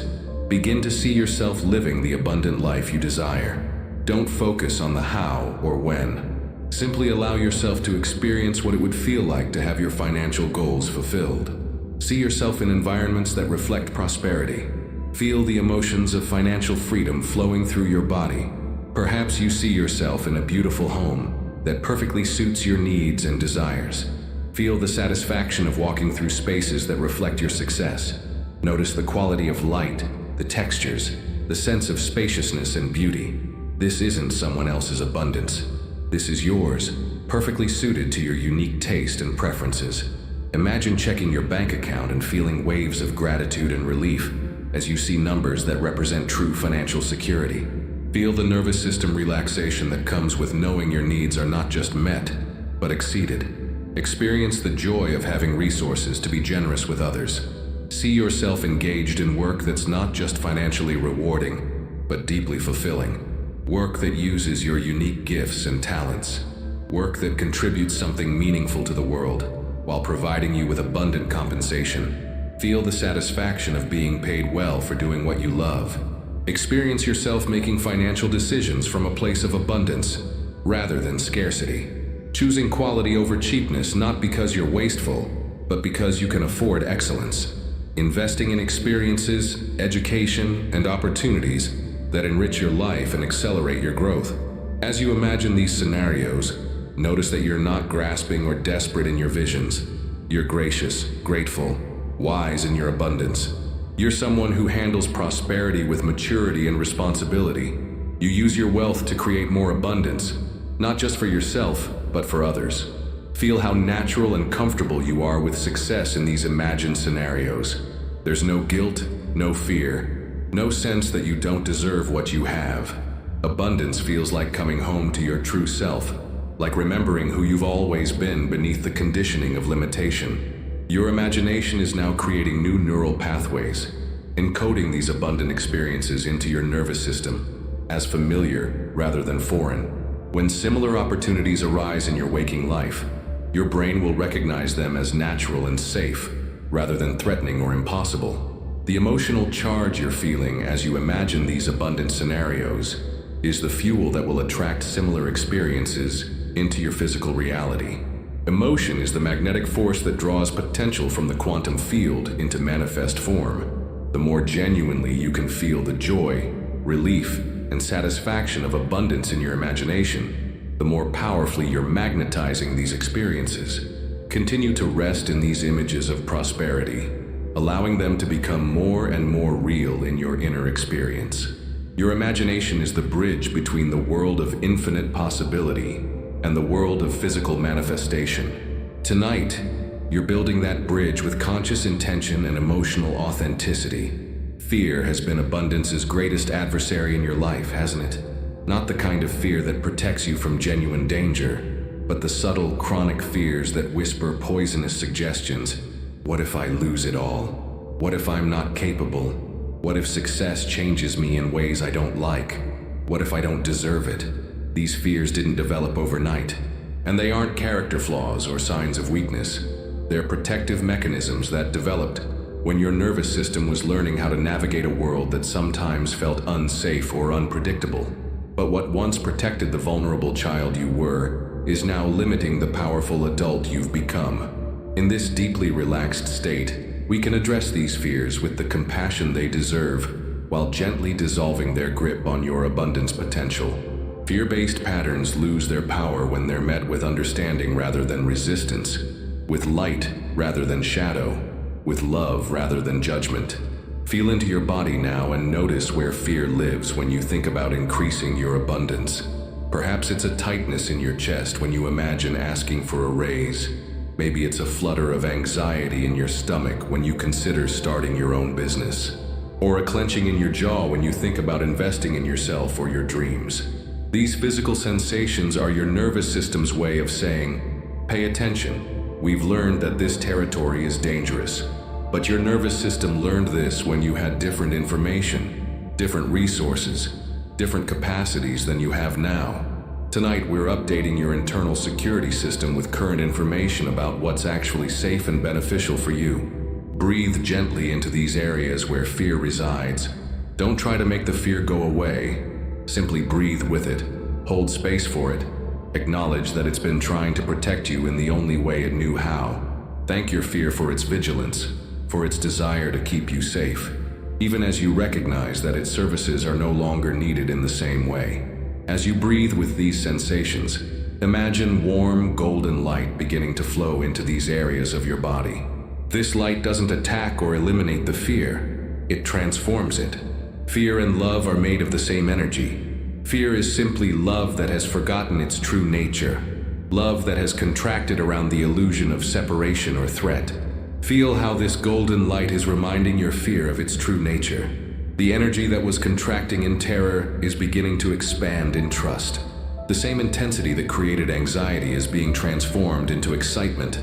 Begin to see yourself living the abundant life you desire. Don't focus on the how or when. Simply allow yourself to experience what it would feel like to have your financial goals fulfilled. See yourself in environments that reflect prosperity. Feel the emotions of financial freedom flowing through your body. Perhaps you see yourself in a beautiful home that perfectly suits your needs and desires. Feel the satisfaction of walking through spaces that reflect your success. Notice the quality of light, the textures, the sense of spaciousness and beauty. This isn't someone else's abundance. This is yours, perfectly suited to your unique taste and preferences. Imagine checking your bank account and feeling waves of gratitude and relief as you see numbers that represent true financial security. Feel the nervous system relaxation that comes with knowing your needs are not just met, but exceeded. Experience the joy of having resources to be generous with others. See yourself engaged in work that's not just financially rewarding, but deeply fulfilling. Work that uses your unique gifts and talents. Work that contributes something meaningful to the world, while providing you with abundant compensation. Feel the satisfaction of being paid well for doing what you love. Experience yourself making financial decisions from a place of abundance, rather than scarcity. Choosing quality over cheapness not because you're wasteful, but because you can afford excellence. Investing in experiences, education, and opportunities that enrich your life and accelerate your growth. As you imagine these scenarios, notice that you're not grasping or desperate in your visions. You're gracious, grateful, wise in your abundance. You're someone who handles prosperity with maturity and responsibility. You use your wealth to create more abundance, not just for yourself, but for others. Feel how natural and comfortable you are with success in these imagined scenarios. There's no guilt, no fear, no sense that you don't deserve what you have. Abundance feels like coming home to your true self, like remembering who you've always been beneath the conditioning of limitation. Your imagination is now creating new neural pathways, encoding these abundant experiences into your nervous system as familiar rather than foreign. When similar opportunities arise in your waking life, your brain will recognize them as natural and safe, rather than threatening or impossible. The emotional charge you're feeling as you imagine these abundant scenarios is the fuel that will attract similar experiences into your physical reality. Emotion is the magnetic force that draws potential from the quantum field into manifest form. The more genuinely you can feel the joy, relief, and satisfaction of abundance in your imagination, the more powerfully you're magnetizing these experiences. Continue to rest in these images of prosperity, allowing them to become more and more real in your inner experience. Your imagination is the bridge between the world of infinite possibility and the world of physical manifestation. Tonight, you're building that bridge with conscious intention and emotional authenticity. Fear has been abundance's greatest adversary in your life, hasn't it? Not the kind of fear that protects you from genuine danger, but the subtle, chronic fears that whisper poisonous suggestions. What if I lose it all? What if I'm not capable? What if success changes me in ways I don't like? What if I don't deserve it? These fears didn't develop overnight, and they aren't character flaws or signs of weakness. They're protective mechanisms that developed when your nervous system was learning how to navigate a world that sometimes felt unsafe or unpredictable. But what once protected the vulnerable child you were is now limiting the powerful adult you've become. In this deeply relaxed state, we can address these fears with the compassion they deserve while gently dissolving their grip on your abundance potential. Fear-based patterns lose their power when they're met with understanding rather than resistance, with light rather than shadow, with love rather than judgment. Feel into your body now and notice where fear lives when you think about increasing your abundance. Perhaps it's a tightness in your chest when you imagine asking for a raise. Maybe it's a flutter of anxiety in your stomach when you consider starting your own business. Or a clenching in your jaw when you think about investing in yourself or your dreams. These physical sensations are your nervous system's way of saying, pay attention. We've learned that this territory is dangerous. But your nervous system learned this when you had different information, different resources, different capacities than you have now. Tonight, we're updating your internal security system with current information about what's actually safe and beneficial for you. Breathe gently into these areas where fear resides. Don't try to make the fear go away. Simply breathe with it. Hold space for it. Acknowledge that it's been trying to protect you in the only way it knew how. Thank your fear for its vigilance, for its desire to keep you safe, even as you recognize that its services are no longer needed in the same way. As you breathe with these sensations, imagine warm, golden light beginning to flow into these areas of your body. This light doesn't attack or eliminate the fear, it transforms it. Fear and love are made of the same energy. Fear is simply love that has forgotten its true nature, love that has contracted around the illusion of separation or threat. Feel how this golden light is reminding your fear of its true nature. The energy that was contracting in terror is beginning to expand in trust. The same intensity that created anxiety is being transformed into excitement,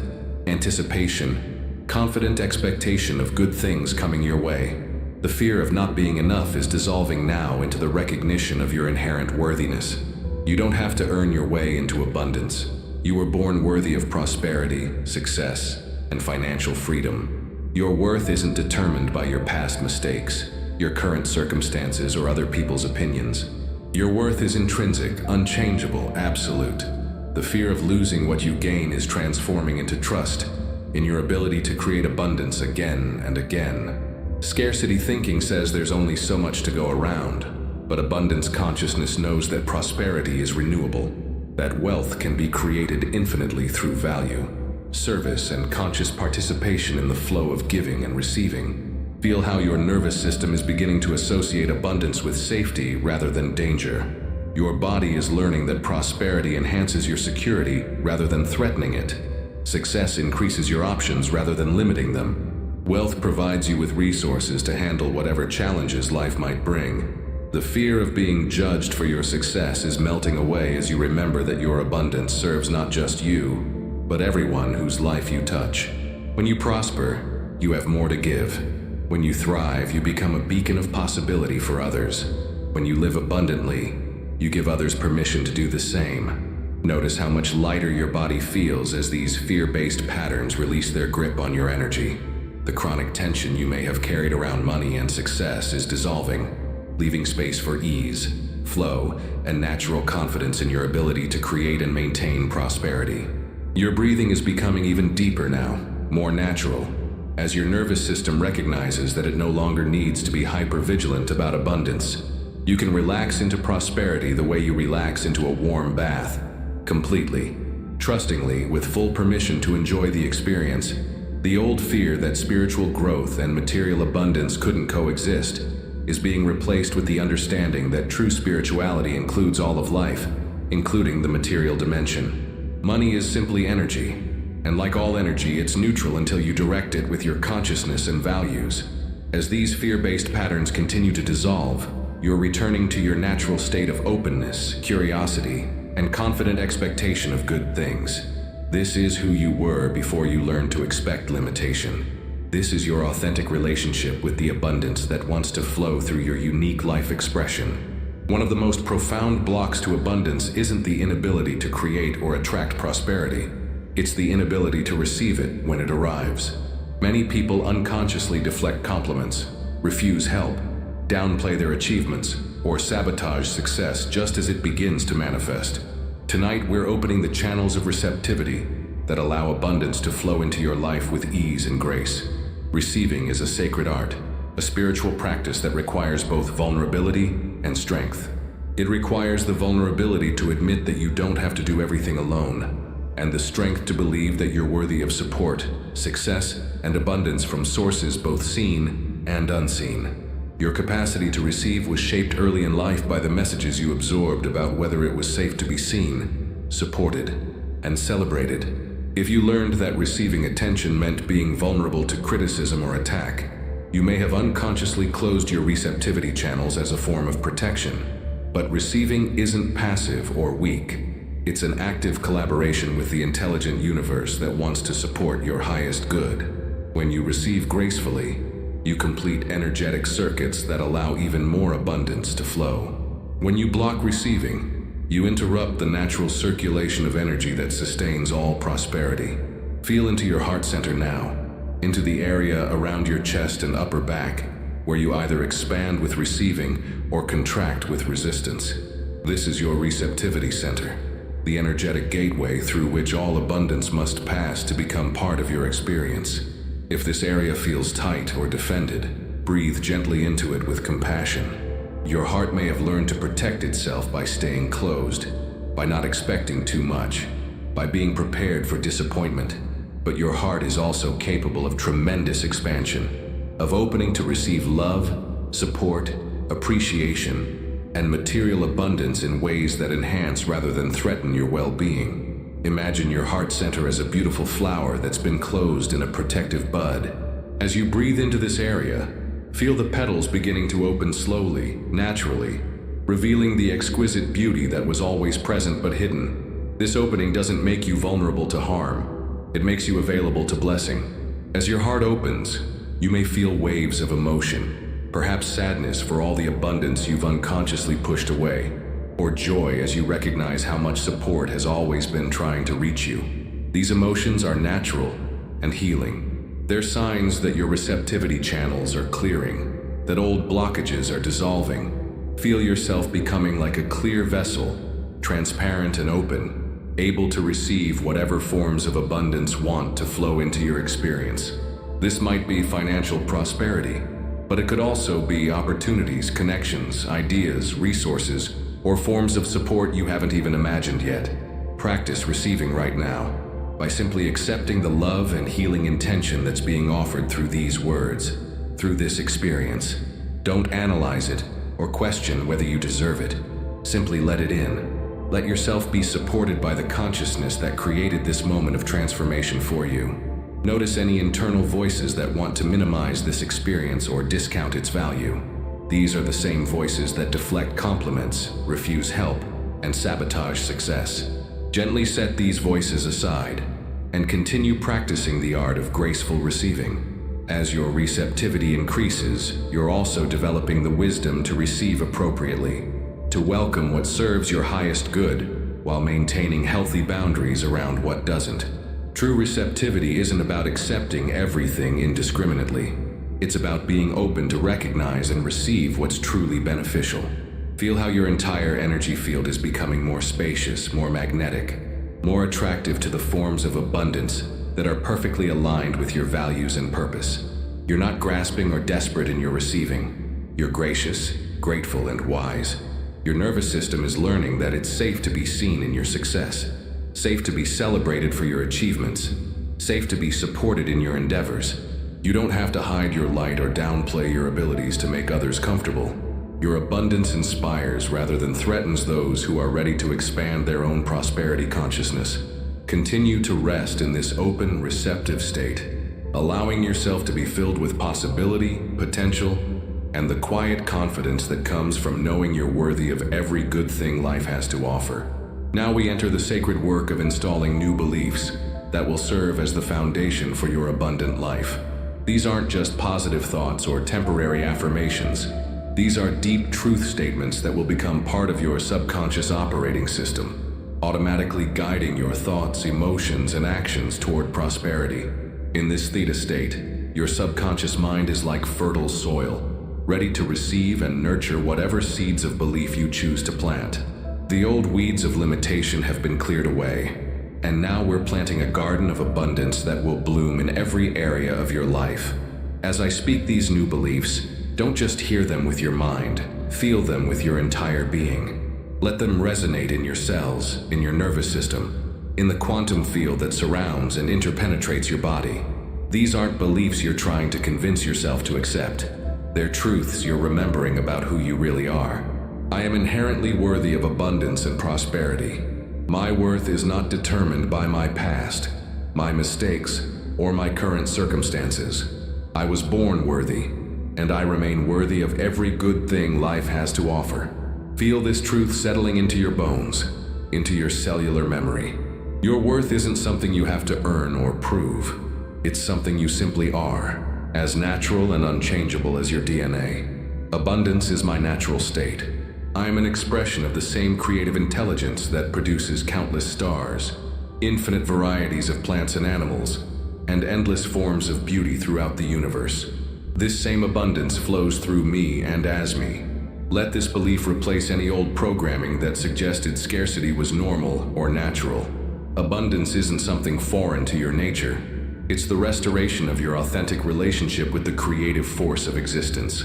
anticipation, confident expectation of good things coming your way. The fear of not being enough is dissolving now into the recognition of your inherent worthiness. You don't have to earn your way into abundance. You were born worthy of prosperity, success, and financial freedom. Your worth isn't determined by your past mistakes, your current circumstances, or other people's opinions. Your worth is intrinsic, unchangeable, absolute. The fear of losing what you gain is transforming into trust in your ability to create abundance again and again. Scarcity thinking says there's only so much to go around, but abundance consciousness knows that prosperity is renewable, that wealth can be created infinitely through value, service, and conscious participation in the flow of giving and receiving. Feel how your nervous system is beginning to associate abundance with safety rather than danger. Your body is learning that prosperity enhances your security rather than threatening it. Success increases your options rather than limiting them. Wealth provides you with resources to handle whatever challenges life might bring. The fear of being judged for your success is melting away as you remember that your abundance serves not just you, but everyone whose life you touch. When you prosper, you have more to give. When you thrive, you become a beacon of possibility for others. When you live abundantly, you give others permission to do the same. Notice how much lighter your body feels as these fear-based patterns release their grip on your energy. The chronic tension you may have carried around money and success is dissolving, leaving space for ease, flow, and natural confidence in your ability to create and maintain prosperity. Your breathing is becoming even deeper now, more natural, as your nervous system recognizes that it no longer needs to be hyper-vigilant about abundance. You can relax into prosperity the way you relax into a warm bath, completely, trustingly, with full permission to enjoy the experience. The old fear that spiritual growth and material abundance couldn't coexist is being replaced with the understanding that true spirituality includes all of life, including the material dimension. Money is simply energy, and like all energy, it's neutral until you direct it with your consciousness and values. As these fear-based patterns continue to dissolve, you're returning to your natural state of openness, curiosity, and confident expectation of good things. This is who you were before you learned to expect limitation. This is your authentic relationship with the abundance that wants to flow through your unique life expression. One of the most profound blocks to abundance isn't the inability to create or attract prosperity. It's the inability to receive it when it arrives. Many people unconsciously deflect compliments, refuse help, downplay their achievements, or sabotage success just as it begins to manifest. Tonight, we're opening the channels of receptivity that allow abundance to flow into your life with ease and grace. Receiving is a sacred art, a spiritual practice that requires both vulnerability and strength. It requires the vulnerability to admit that you don't have to do everything alone, and the strength to believe that you're worthy of support, success, and abundance from sources both seen and unseen. Your capacity to receive was shaped early in life by the messages you absorbed about whether it was safe to be seen, supported, and celebrated. If you learned that receiving attention meant being vulnerable to criticism or attack, you may have unconsciously closed your receptivity channels as a form of protection. But receiving isn't passive or weak. It's an active collaboration with the intelligent universe that wants to support your highest good. When you receive gracefully, you complete energetic circuits that allow even more abundance to flow. When you block receiving, you interrupt the natural circulation of energy that sustains all prosperity. Feel into your heart center now, into the area around your chest and upper back, where you either expand with receiving or contract with resistance. This is your receptivity center, the energetic gateway through which all abundance must pass to become part of your experience. If this area feels tight or defended, breathe gently into it with compassion. Your heart may have learned to protect itself by staying closed, by not expecting too much, by being prepared for disappointment. But your heart is also capable of tremendous expansion, of opening to receive love, support, appreciation, and material abundance in ways that enhance rather than threaten your well-being. Imagine your heart center as a beautiful flower that's been closed in a protective bud. As you breathe into this area, feel the petals beginning to open slowly, naturally, revealing the exquisite beauty that was always present but hidden. This opening doesn't make you vulnerable to harm. It makes you available to blessing. As your heart opens, you may feel waves of emotion. Perhaps sadness for all the abundance you've unconsciously pushed away, or joy as you recognize how much support has always been trying to reach you. These emotions are natural and healing. They're signs that your receptivity channels are clearing, that old blockages are dissolving. Feel yourself becoming like a clear vessel, transparent and open, able to receive whatever forms of abundance want to flow into your experience. This might be financial prosperity, but it could also be opportunities, connections, ideas, resources, or forms of support you haven't even imagined yet. Practice receiving right now by simply accepting the love and healing intention that's being offered through these words, through this experience. Don't analyze it or question whether you deserve it. Simply let it in. Let yourself be supported by the consciousness that created this moment of transformation for you. Notice any internal voices that want to minimize this experience or discount its value. These are the same voices that deflect compliments, refuse help, and sabotage success. Gently set these voices aside and continue practicing the art of graceful receiving. As your receptivity increases, you're also developing the wisdom to receive appropriately, to welcome what serves your highest good while maintaining healthy boundaries around what doesn't. True receptivity isn't about accepting everything indiscriminately. It's about being open to recognize and receive what's truly beneficial. Feel how your entire energy field is becoming more spacious, more magnetic, more attractive to the forms of abundance that are perfectly aligned with your values and purpose. You're not grasping or desperate in your receiving. You're gracious, grateful, and wise. Your nervous system is learning that it's safe to be seen in your success, safe to be celebrated for your achievements, safe to be supported in your endeavors. You don't have to hide your light or downplay your abilities to make others comfortable. Your abundance inspires rather than threatens those who are ready to expand their own prosperity consciousness. Continue to rest in this open, receptive state, allowing yourself to be filled with possibility, potential, and the quiet confidence that comes from knowing you're worthy of every good thing life has to offer. Now we enter the sacred work of installing new beliefs that will serve as the foundation for your abundant life. These aren't just positive thoughts or temporary affirmations. These are deep truth statements that will become part of your subconscious operating system, automatically guiding your thoughts, emotions, and actions toward prosperity. In this theta state, your subconscious mind is like fertile soil, ready to receive and nurture whatever seeds of belief you choose to plant. The old weeds of limitation have been cleared away, and now we're planting a garden of abundance that will bloom in every area of your life. As I speak these new beliefs, don't just hear them with your mind, feel them with your entire being. Let them resonate in your cells, in your nervous system, in the quantum field that surrounds and interpenetrates your body. These aren't beliefs you're trying to convince yourself to accept. They're truths you're remembering about who you really are. I am inherently worthy of abundance and prosperity. My worth is not determined by my past, my mistakes, or my current circumstances. I was born worthy, and I remain worthy of every good thing life has to offer. Feel this truth settling into your bones, into your cellular memory. Your worth isn't something you have to earn or prove. It's something you simply are, as natural and unchangeable as your DNA. Abundance is my natural state. I am an expression of the same creative intelligence that produces countless stars, infinite varieties of plants and animals, and endless forms of beauty throughout the universe. This same abundance flows through me and as me. Let this belief replace any old programming that suggested scarcity was normal or natural. Abundance isn't something foreign to your nature. It's the restoration of your authentic relationship with the creative force of existence.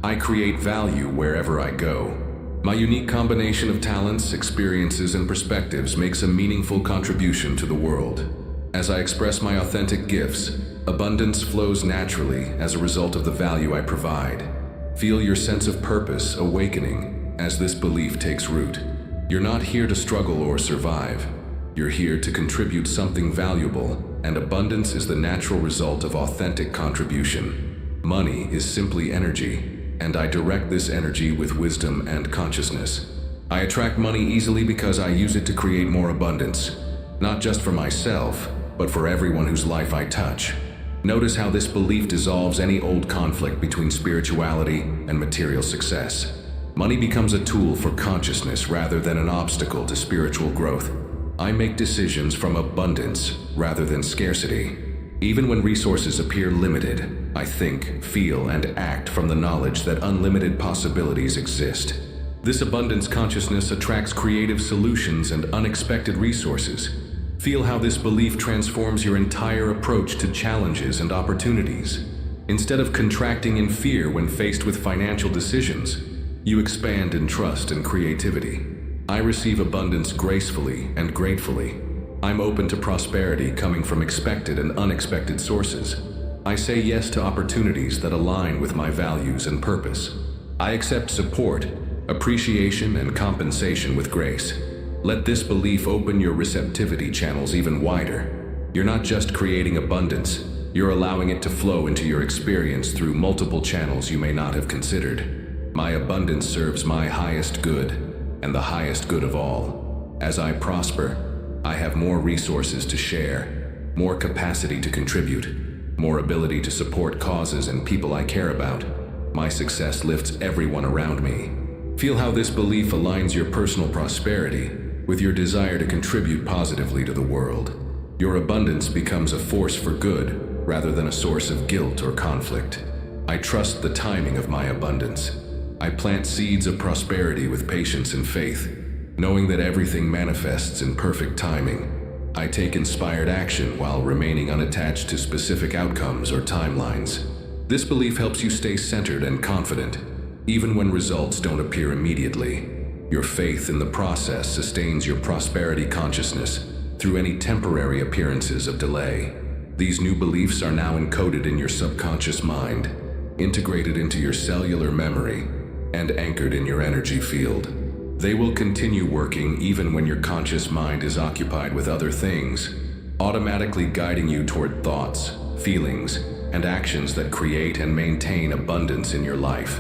I create value wherever I go. My unique combination of talents, experiences, and perspectives makes a meaningful contribution to the world. As I express my authentic gifts, abundance flows naturally as a result of the value I provide. Feel your sense of purpose awakening as this belief takes root. You're not here to struggle or survive. You're here to contribute something valuable, and abundance is the natural result of authentic contribution. Money is simply energy, and I direct this energy with wisdom and consciousness. I attract money easily because I use it to create more abundance, not just for myself, but for everyone whose life I touch. Notice how this belief dissolves any old conflict between spirituality and material success. Money becomes a tool for consciousness rather than an obstacle to spiritual growth. I make decisions from abundance rather than scarcity. Even when resources appear limited, I think, feel, and act from the knowledge that unlimited possibilities exist. This abundance consciousness attracts creative solutions and unexpected resources. Feel how this belief transforms your entire approach to challenges and opportunities. Instead of contracting in fear when faced with financial decisions, you expand in trust and creativity. I receive abundance gracefully and gratefully. I'm open to prosperity coming from expected and unexpected sources. I say yes to opportunities that align with my values and purpose. I accept support, appreciation, and compensation with grace. Let this belief open your receptivity channels even wider. You're not just creating abundance, you're allowing it to flow into your experience through multiple channels you may not have considered. My abundance serves my highest good, and the highest good of all. As I prosper, I have more resources to share, more capacity to contribute, more ability to support causes and people I care about. My success lifts everyone around me. Feel how this belief aligns your personal prosperity with your desire to contribute positively to the world. Your abundance becomes a force for good rather than a source of guilt or conflict. I trust the timing of my abundance. I plant seeds of prosperity with patience and faith, knowing that everything manifests in perfect timing. I take inspired action while remaining unattached to specific outcomes or timelines. This belief helps you stay centered and confident, even when results don't appear immediately. Your faith in the process sustains your prosperity consciousness through any temporary appearances of delay. These new beliefs are now encoded in your subconscious mind, integrated into your cellular memory, and anchored in your energy field. They will continue working even when your conscious mind is occupied with other things, automatically guiding you toward thoughts, feelings, and actions that create and maintain abundance in your life.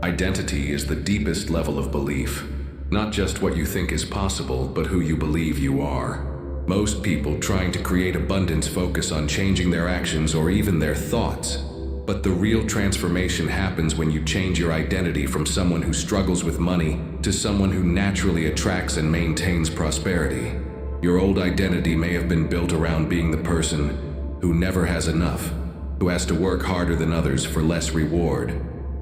Identity is the deepest level of belief, not just what you think is possible, but who you believe you are. Most people trying to create abundance focus on changing their actions or even their thoughts. But the real transformation happens when you change your identity from someone who struggles with money to someone who naturally attracts and maintains prosperity. Your old identity may have been built around being the person who never has enough, who has to work harder than others for less reward,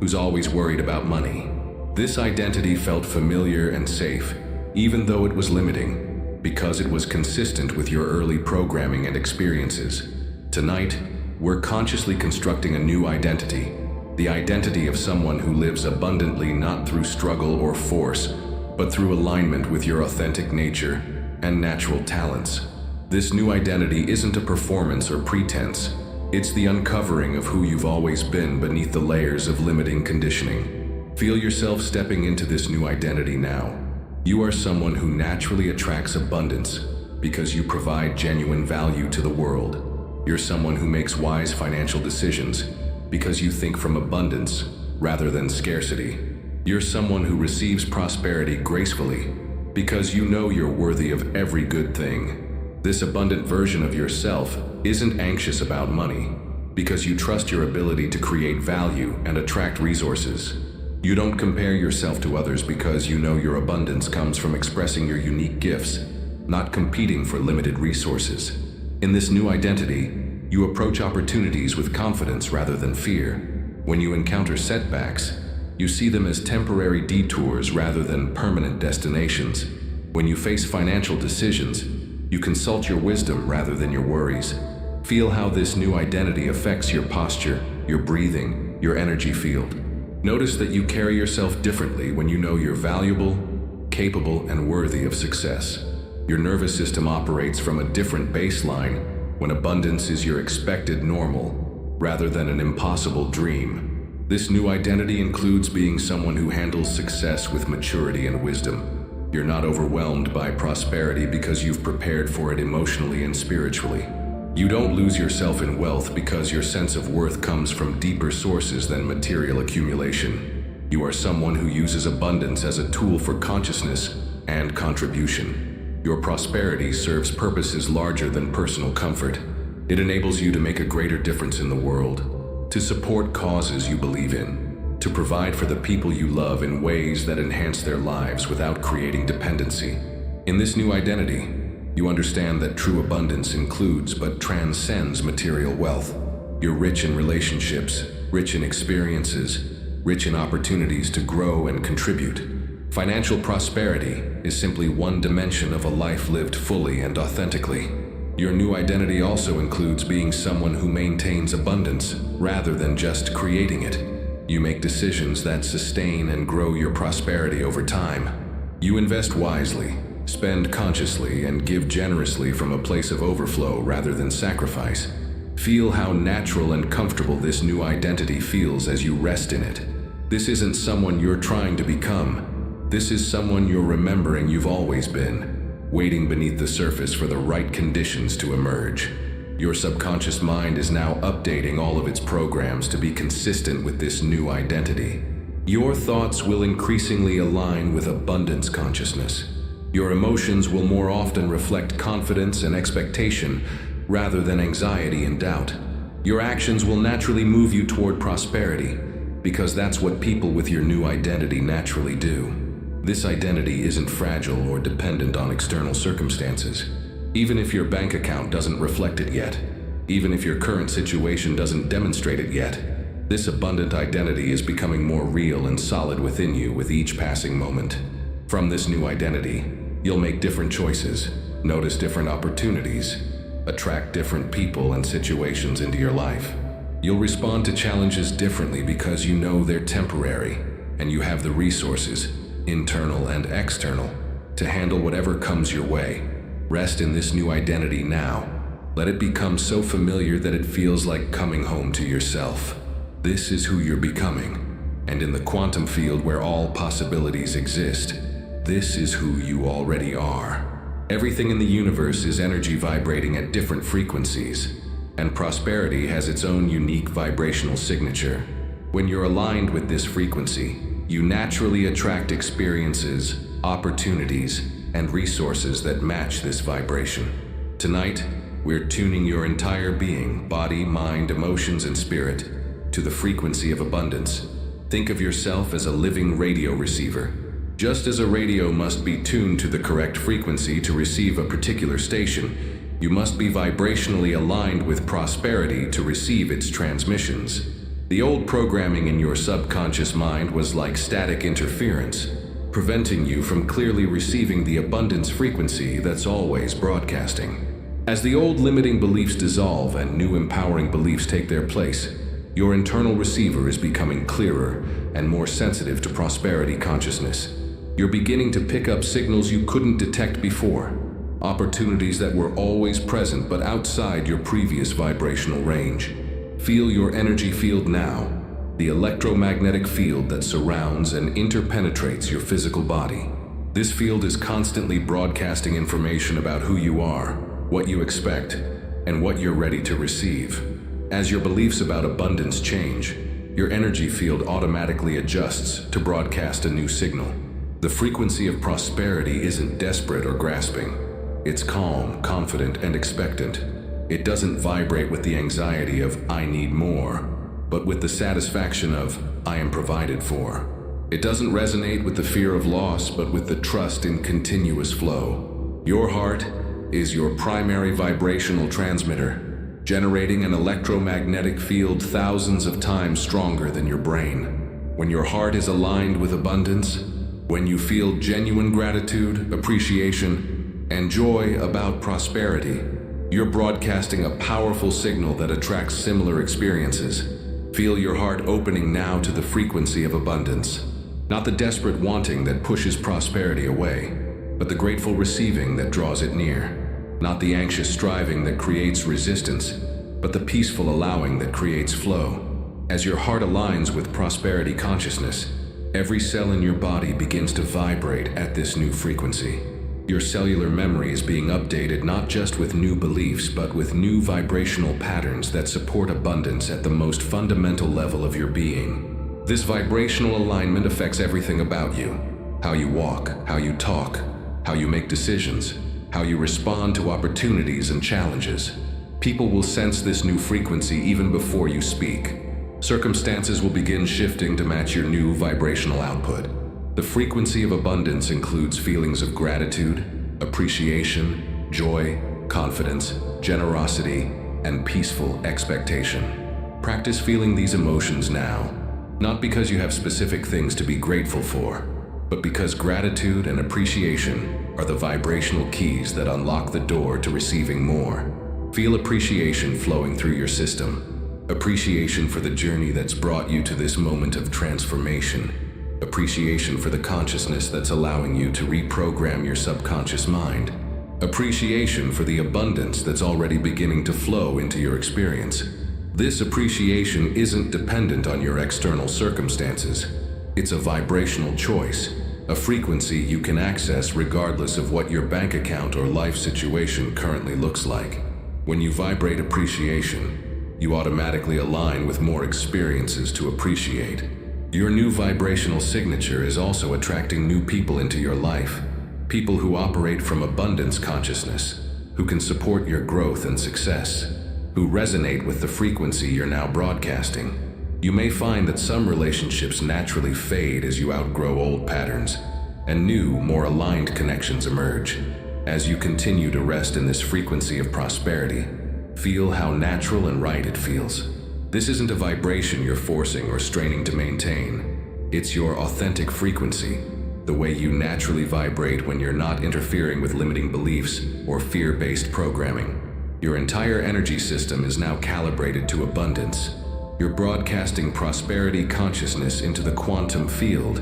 who's always worried about money. This identity felt familiar and safe, even though it was limiting, because it was consistent with your early programming and experiences. Tonight, we're consciously constructing a new identity, the identity of someone who lives abundantly not through struggle or force, but through alignment with your authentic nature and natural talents. This new identity isn't a performance or pretense, it's the uncovering of who you've always been beneath the layers of limiting conditioning. Feel yourself stepping into this new identity now. You are someone who naturally attracts abundance because you provide genuine value to the world. You're someone who makes wise financial decisions because you think from abundance rather than scarcity. You're someone who receives prosperity gracefully because you know you're worthy of every good thing. This abundant version of yourself isn't anxious about money because you trust your ability to create value and attract resources. You don't compare yourself to others because you know your abundance comes from expressing your unique gifts, not competing for limited resources. In this new identity, you approach opportunities with confidence rather than fear. When you encounter setbacks, you see them as temporary detours rather than permanent destinations. When you face financial decisions, you consult your wisdom rather than your worries. Feel how this new identity affects your posture, your breathing, your energy field. Notice that you carry yourself differently when you know you're valuable, capable, and worthy of success. Your nervous system operates from a different baseline when abundance is your expected normal rather than an impossible dream. This new identity includes being someone who handles success with maturity and wisdom. You're not overwhelmed by prosperity because you've prepared for it emotionally and spiritually. You don't lose yourself in wealth because your sense of worth comes from deeper sources than material accumulation. You are someone who uses abundance as a tool for consciousness and contribution. Your prosperity serves purposes larger than personal comfort. It enables you to make a greater difference in the world, to support causes you believe in, to provide for the people you love in ways that enhance their lives without creating dependency. In this new identity, you understand that true abundance includes but transcends material wealth. You're rich in relationships, rich in experiences, rich in opportunities to grow and contribute. Financial prosperity is simply one dimension of a life lived fully and authentically. Your new identity also includes being someone who maintains abundance rather than just creating it. You make decisions that sustain and grow your prosperity over time. You invest wisely, spend consciously, and give generously from a place of overflow rather than sacrifice. Feel how natural and comfortable this new identity feels as you rest in it. This isn't someone you're trying to become. This is someone you're remembering you've always been, waiting beneath the surface for the right conditions to emerge. Your subconscious mind is now updating all of its programs to be consistent with this new identity. Your thoughts will increasingly align with abundance consciousness. Your emotions will more often reflect confidence and expectation rather than anxiety and doubt. Your actions will naturally move you toward prosperity because that's what people with your new identity naturally do. This identity isn't fragile or dependent on external circumstances. Even if your bank account doesn't reflect it yet, even if your current situation doesn't demonstrate it yet, this abundant identity is becoming more real and solid within you with each passing moment. From this new identity, you'll make different choices, notice different opportunities, attract different people and situations into your life. You'll respond to challenges differently because you know they're temporary, and you have the resources, internal and external, to handle whatever comes your way. Rest in this new identity now. Let it become so familiar that it feels like coming home to yourself. This is who you're becoming, and in the quantum field where all possibilities exist, this is who you already are. Everything in the universe is energy vibrating at different frequencies, and prosperity has its own unique vibrational signature. When you're aligned with this frequency, you naturally attract experiences, opportunities, and resources that match this vibration. Tonight, we're tuning your entire being, body, mind, emotions, and spirit, to the frequency of abundance. Think of yourself as a living radio receiver. Just as a radio must be tuned to the correct frequency to receive a particular station, you must be vibrationally aligned with prosperity to receive its transmissions. The old programming in your subconscious mind was like static interference, preventing you from clearly receiving the abundance frequency that's always broadcasting. As the old limiting beliefs dissolve and new empowering beliefs take their place, your internal receiver is becoming clearer and more sensitive to prosperity consciousness. You're beginning to pick up signals you couldn't detect before, opportunities that were always present but outside your previous vibrational range. Feel your energy field now, the electromagnetic field that surrounds and interpenetrates your physical body. This field is constantly broadcasting information about who you are, what you expect, and what you're ready to receive. As your beliefs about abundance change, your energy field automatically adjusts to broadcast a new signal. The frequency of prosperity isn't desperate or grasping. It's calm, confident, and expectant. It doesn't vibrate with the anxiety of "I need more," but with the satisfaction of "I am provided for." It doesn't resonate with the fear of loss, but with the trust in continuous flow. Your heart is your primary vibrational transmitter, generating an electromagnetic field thousands of times stronger than your brain. When your heart is aligned with abundance, when you feel genuine gratitude, appreciation, and joy about prosperity, you're broadcasting a powerful signal that attracts similar experiences. Feel your heart opening now to the frequency of abundance. Not the desperate wanting that pushes prosperity away, but the grateful receiving that draws it near. Not the anxious striving that creates resistance, but the peaceful allowing that creates flow. As your heart aligns with prosperity consciousness, every cell in your body begins to vibrate at this new frequency. Your cellular memory is being updated not just with new beliefs, but with new vibrational patterns that support abundance at the most fundamental level of your being. This vibrational alignment affects everything about you: how you walk, how you talk, how you make decisions, how you respond to opportunities and challenges. People will sense this new frequency even before you speak. Circumstances will begin shifting to match your new vibrational output. The frequency of abundance includes feelings of gratitude, appreciation, joy, confidence, generosity, and peaceful expectation. Practice feeling these emotions now, not because you have specific things to be grateful for, but because gratitude and appreciation are the vibrational keys that unlock the door to receiving more. Feel appreciation flowing through your system. Appreciation for the journey that's brought you to this moment of transformation. Appreciation for the consciousness that's allowing you to reprogram your subconscious mind. Appreciation for the abundance that's already beginning to flow into your experience. This appreciation isn't dependent on your external circumstances. It's a vibrational choice, a frequency you can access regardless of what your bank account or life situation currently looks like. When you vibrate appreciation, you automatically align with more experiences to appreciate. Your new vibrational signature is also attracting new people into your life, people who operate from abundance consciousness, who can support your growth and success, who resonate with the frequency you're now broadcasting. You may find that some relationships naturally fade as you outgrow old patterns, and new, more aligned connections emerge. As you continue to rest in this frequency of prosperity, feel how natural and right it feels. This isn't a vibration you're forcing or straining to maintain. It's your authentic frequency, the way you naturally vibrate when you're not interfering with limiting beliefs or fear-based programming. Your entire energy system is now calibrated to abundance. You're broadcasting prosperity consciousness into the quantum field,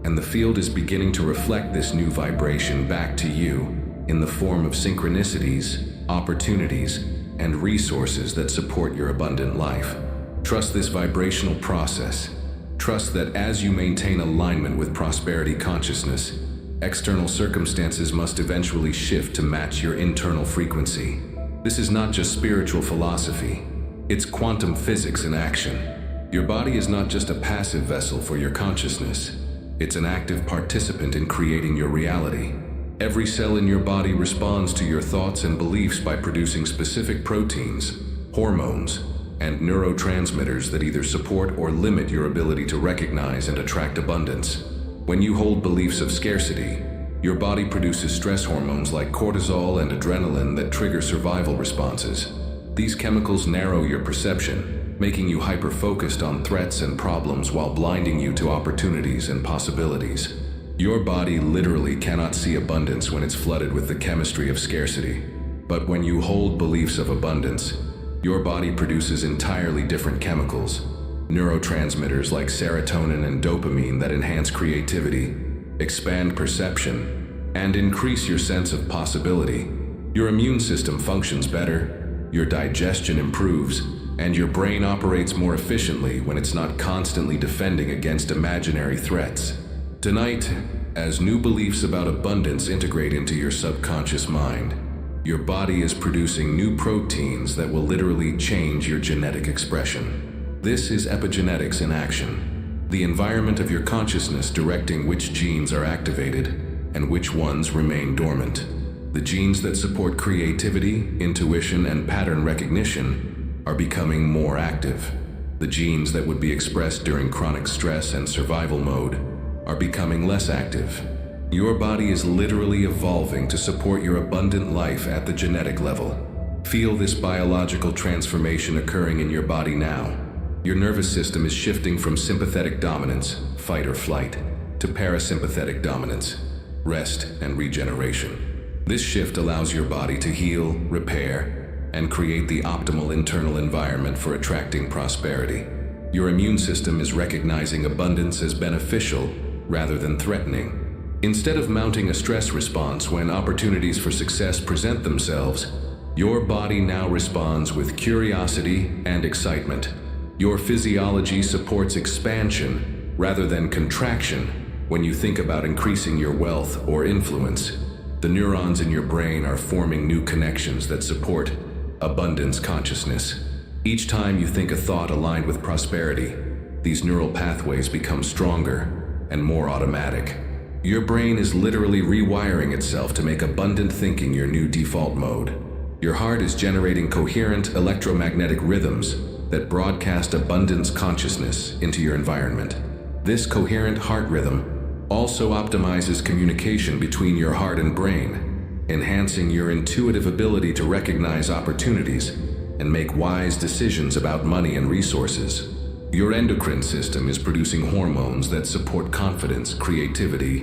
and the field is beginning to reflect this new vibration back to you in the form of synchronicities, opportunities, and resources that support your abundant life. Trust this vibrational process. Trust that as you maintain alignment with prosperity consciousness, external circumstances must eventually shift to match your internal frequency. This is not just spiritual philosophy, it's quantum physics in action. Your body is not just a passive vessel for your consciousness, it's an active participant in creating your reality. Every cell in your body responds to your thoughts and beliefs by producing specific proteins, hormones, and neurotransmitters that either support or limit your ability to recognize and attract abundance. When you hold beliefs of scarcity, your body produces stress hormones like cortisol and adrenaline that trigger survival responses. These chemicals narrow your perception, making you hyper-focused on threats and problems while blinding you to opportunities and possibilities. Your body literally cannot see abundance when it's flooded with the chemistry of scarcity. But when you hold beliefs of abundance, your body produces entirely different chemicals, neurotransmitters like serotonin and dopamine that enhance creativity, expand perception, and increase your sense of possibility. Your immune system functions better, your digestion improves, and your brain operates more efficiently when it's not constantly defending against imaginary threats. Tonight, as new beliefs about abundance integrate into your subconscious mind, your body is producing new proteins that will literally change your genetic expression. This is epigenetics in action, the environment of your consciousness directing which genes are activated and which ones remain dormant. The genes that support creativity, intuition, and pattern recognition are becoming more active. The genes that would be expressed during chronic stress and survival mode are becoming less active. Your body is literally evolving to support your abundant life at the genetic level. Feel this biological transformation occurring in your body now. Your nervous system is shifting from sympathetic dominance, fight or flight, to parasympathetic dominance, rest and regeneration. This shift allows your body to heal, repair, and create the optimal internal environment for attracting prosperity. Your immune system is recognizing abundance as beneficial rather than threatening. Instead of mounting a stress response when opportunities for success present themselves, your body now responds with curiosity and excitement. Your physiology supports expansion rather than contraction when you think about increasing your wealth or influence. The neurons in your brain are forming new connections that support abundance consciousness. Each time you think a thought aligned with prosperity, these neural pathways become stronger and more automatic. Your brain is literally rewiring itself to make abundant thinking your new default mode. Your heart is generating coherent electromagnetic rhythms that broadcast abundance consciousness into your environment. This coherent heart rhythm also optimizes communication between your heart and brain, enhancing your intuitive ability to recognize opportunities and make wise decisions about money and resources. Your endocrine system is producing hormones that support confidence, creativity,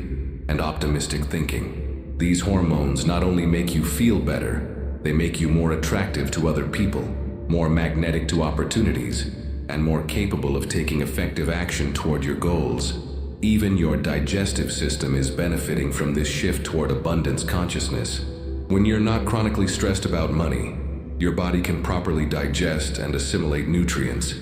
and optimistic thinking. These hormones not only make you feel better, they make you more attractive to other people, more magnetic to opportunities, and more capable of taking effective action toward your goals. Even your digestive system is benefiting from this shift toward abundance consciousness. When you're not chronically stressed about money, your body can properly digest and assimilate nutrients,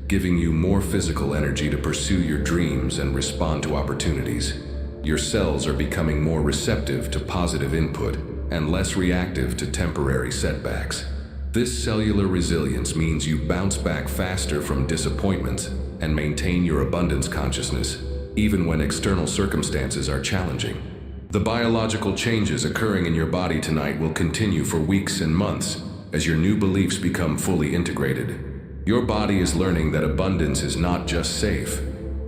giving you more physical energy to pursue your dreams and respond to opportunities. Your cells are becoming more receptive to positive input and less reactive to temporary setbacks. This cellular resilience means you bounce back faster from disappointments and maintain your abundance consciousness, even when external circumstances are challenging. The biological changes occurring in your body tonight will continue for weeks and months as your new beliefs become fully integrated. Your body is learning that abundance is not just safe,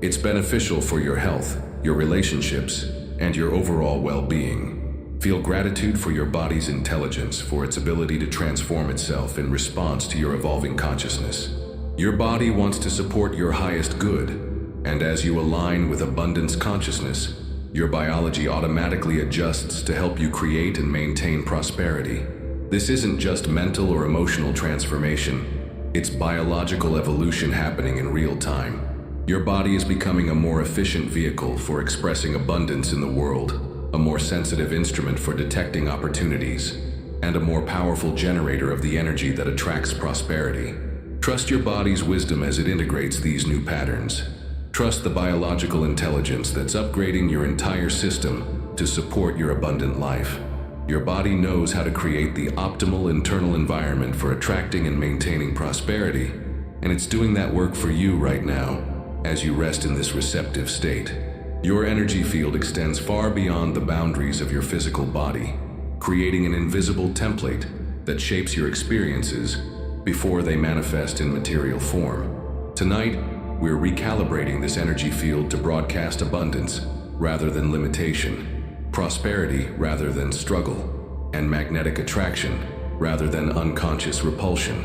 it's beneficial for your health, your relationships, and your overall well-being. Feel gratitude for your body's intelligence, for its ability to transform itself in response to your evolving consciousness. Your body wants to support your highest good, and as you align with abundance consciousness, your biology automatically adjusts to help you create and maintain prosperity. This isn't just mental or emotional transformation, it's biological evolution happening in real time. Your body is becoming a more efficient vehicle for expressing abundance in the world, a more sensitive instrument for detecting opportunities, and a more powerful generator of the energy that attracts prosperity. Trust your body's wisdom as it integrates these new patterns. Trust the biological intelligence that's upgrading your entire system to support your abundant life. Your body knows how to create the optimal internal environment for attracting and maintaining prosperity, and it's doing that work for you right now as you rest in this receptive state. Your energy field extends far beyond the boundaries of your physical body, creating an invisible template that shapes your experiences before they manifest in material form. Tonight, we're recalibrating this energy field to broadcast abundance rather than limitation, prosperity rather than struggle, and magnetic attraction rather than unconscious repulsion.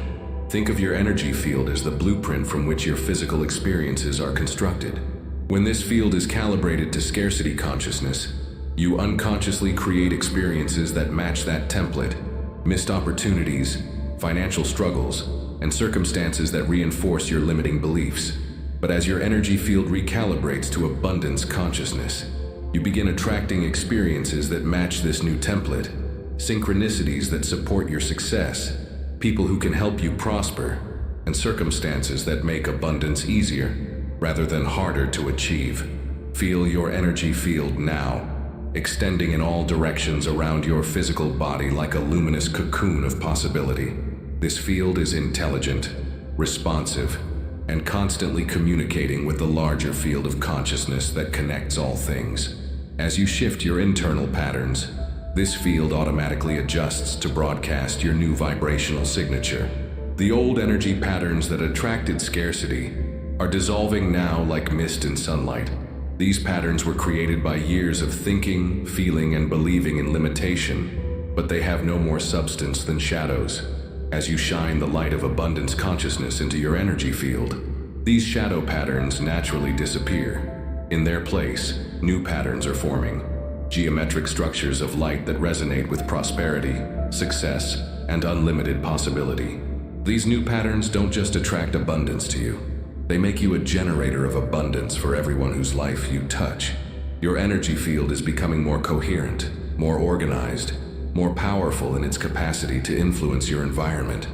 Think of your energy field as the blueprint from which your physical experiences are constructed. When this field is calibrated to scarcity consciousness, you unconsciously create experiences that match that template, missed opportunities, financial struggles, and circumstances that reinforce your limiting beliefs. But as your energy field recalibrates to abundance consciousness, you begin attracting experiences that match this new template, synchronicities that support your success, people who can help you prosper, and circumstances that make abundance easier rather than harder to achieve. Feel your energy field now, extending in all directions around your physical body like a luminous cocoon of possibility. This field is intelligent, responsive, and constantly communicating with the larger field of consciousness that connects all things. As you shift your internal patterns, this field automatically adjusts to broadcast your new vibrational signature. The old energy patterns that attracted scarcity are dissolving now like mist in sunlight. These patterns were created by years of thinking, feeling, and believing in limitation, but they have no more substance than shadows. As you shine the light of abundance consciousness into your energy field, these shadow patterns naturally disappear. In their place, new patterns are forming, geometric structures of light that resonate with prosperity, success, and unlimited possibility. These new patterns don't just attract abundance to you, they make you a generator of abundance for everyone whose life you touch. Your energy field is becoming more coherent, more organized, more powerful in its capacity to influence your environment.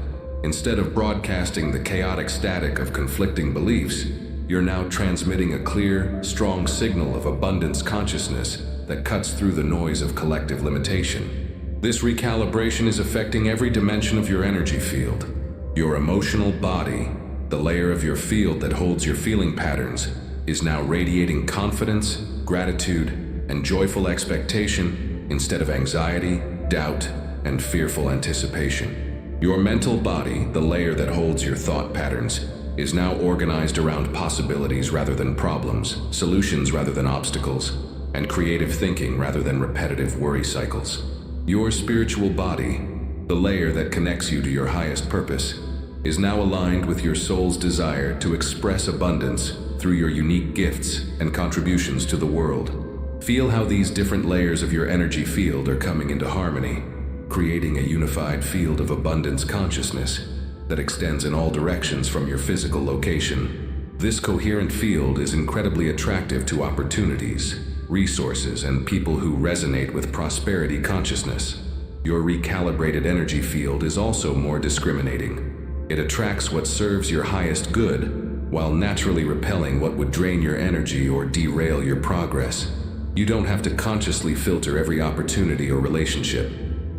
Instead of broadcasting the chaotic static of conflicting beliefs, you're now transmitting a clear, strong signal of abundance consciousness that cuts through the noise of collective limitation. This recalibration is affecting every dimension of your energy field. Your emotional body, the layer of your field that holds your feeling patterns, is now radiating confidence, gratitude, and joyful expectation instead of anxiety, doubt, and fearful anticipation. Your mental body, the layer that holds your thought patterns, is now organized around possibilities rather than problems, solutions rather than obstacles, and creative thinking rather than repetitive worry cycles. Your spiritual body, the layer that connects you to your highest purpose, is now aligned with your soul's desire to express abundance through your unique gifts and contributions to the world. Feel how these different layers of your energy field are coming into harmony, creating a unified field of abundance consciousness that extends in all directions from your physical location. This coherent field is incredibly attractive to opportunities, resources, and people who resonate with prosperity consciousness. Your recalibrated energy field is also more discriminating. It attracts what serves your highest good, while naturally repelling what would drain your energy or derail your progress. You don't have to consciously filter every opportunity or relationship.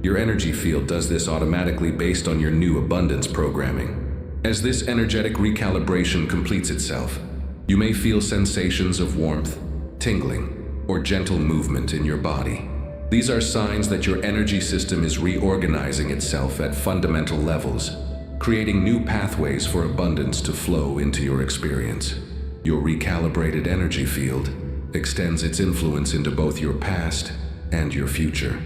Your energy field does this automatically based on your new abundance programming. As this energetic recalibration completes itself, you may feel sensations of warmth, tingling, or gentle movement in your body. These are signs that your energy system is reorganizing itself at fundamental levels, creating new pathways for abundance to flow into your experience. Your recalibrated energy field extends its influence into both your past and your future.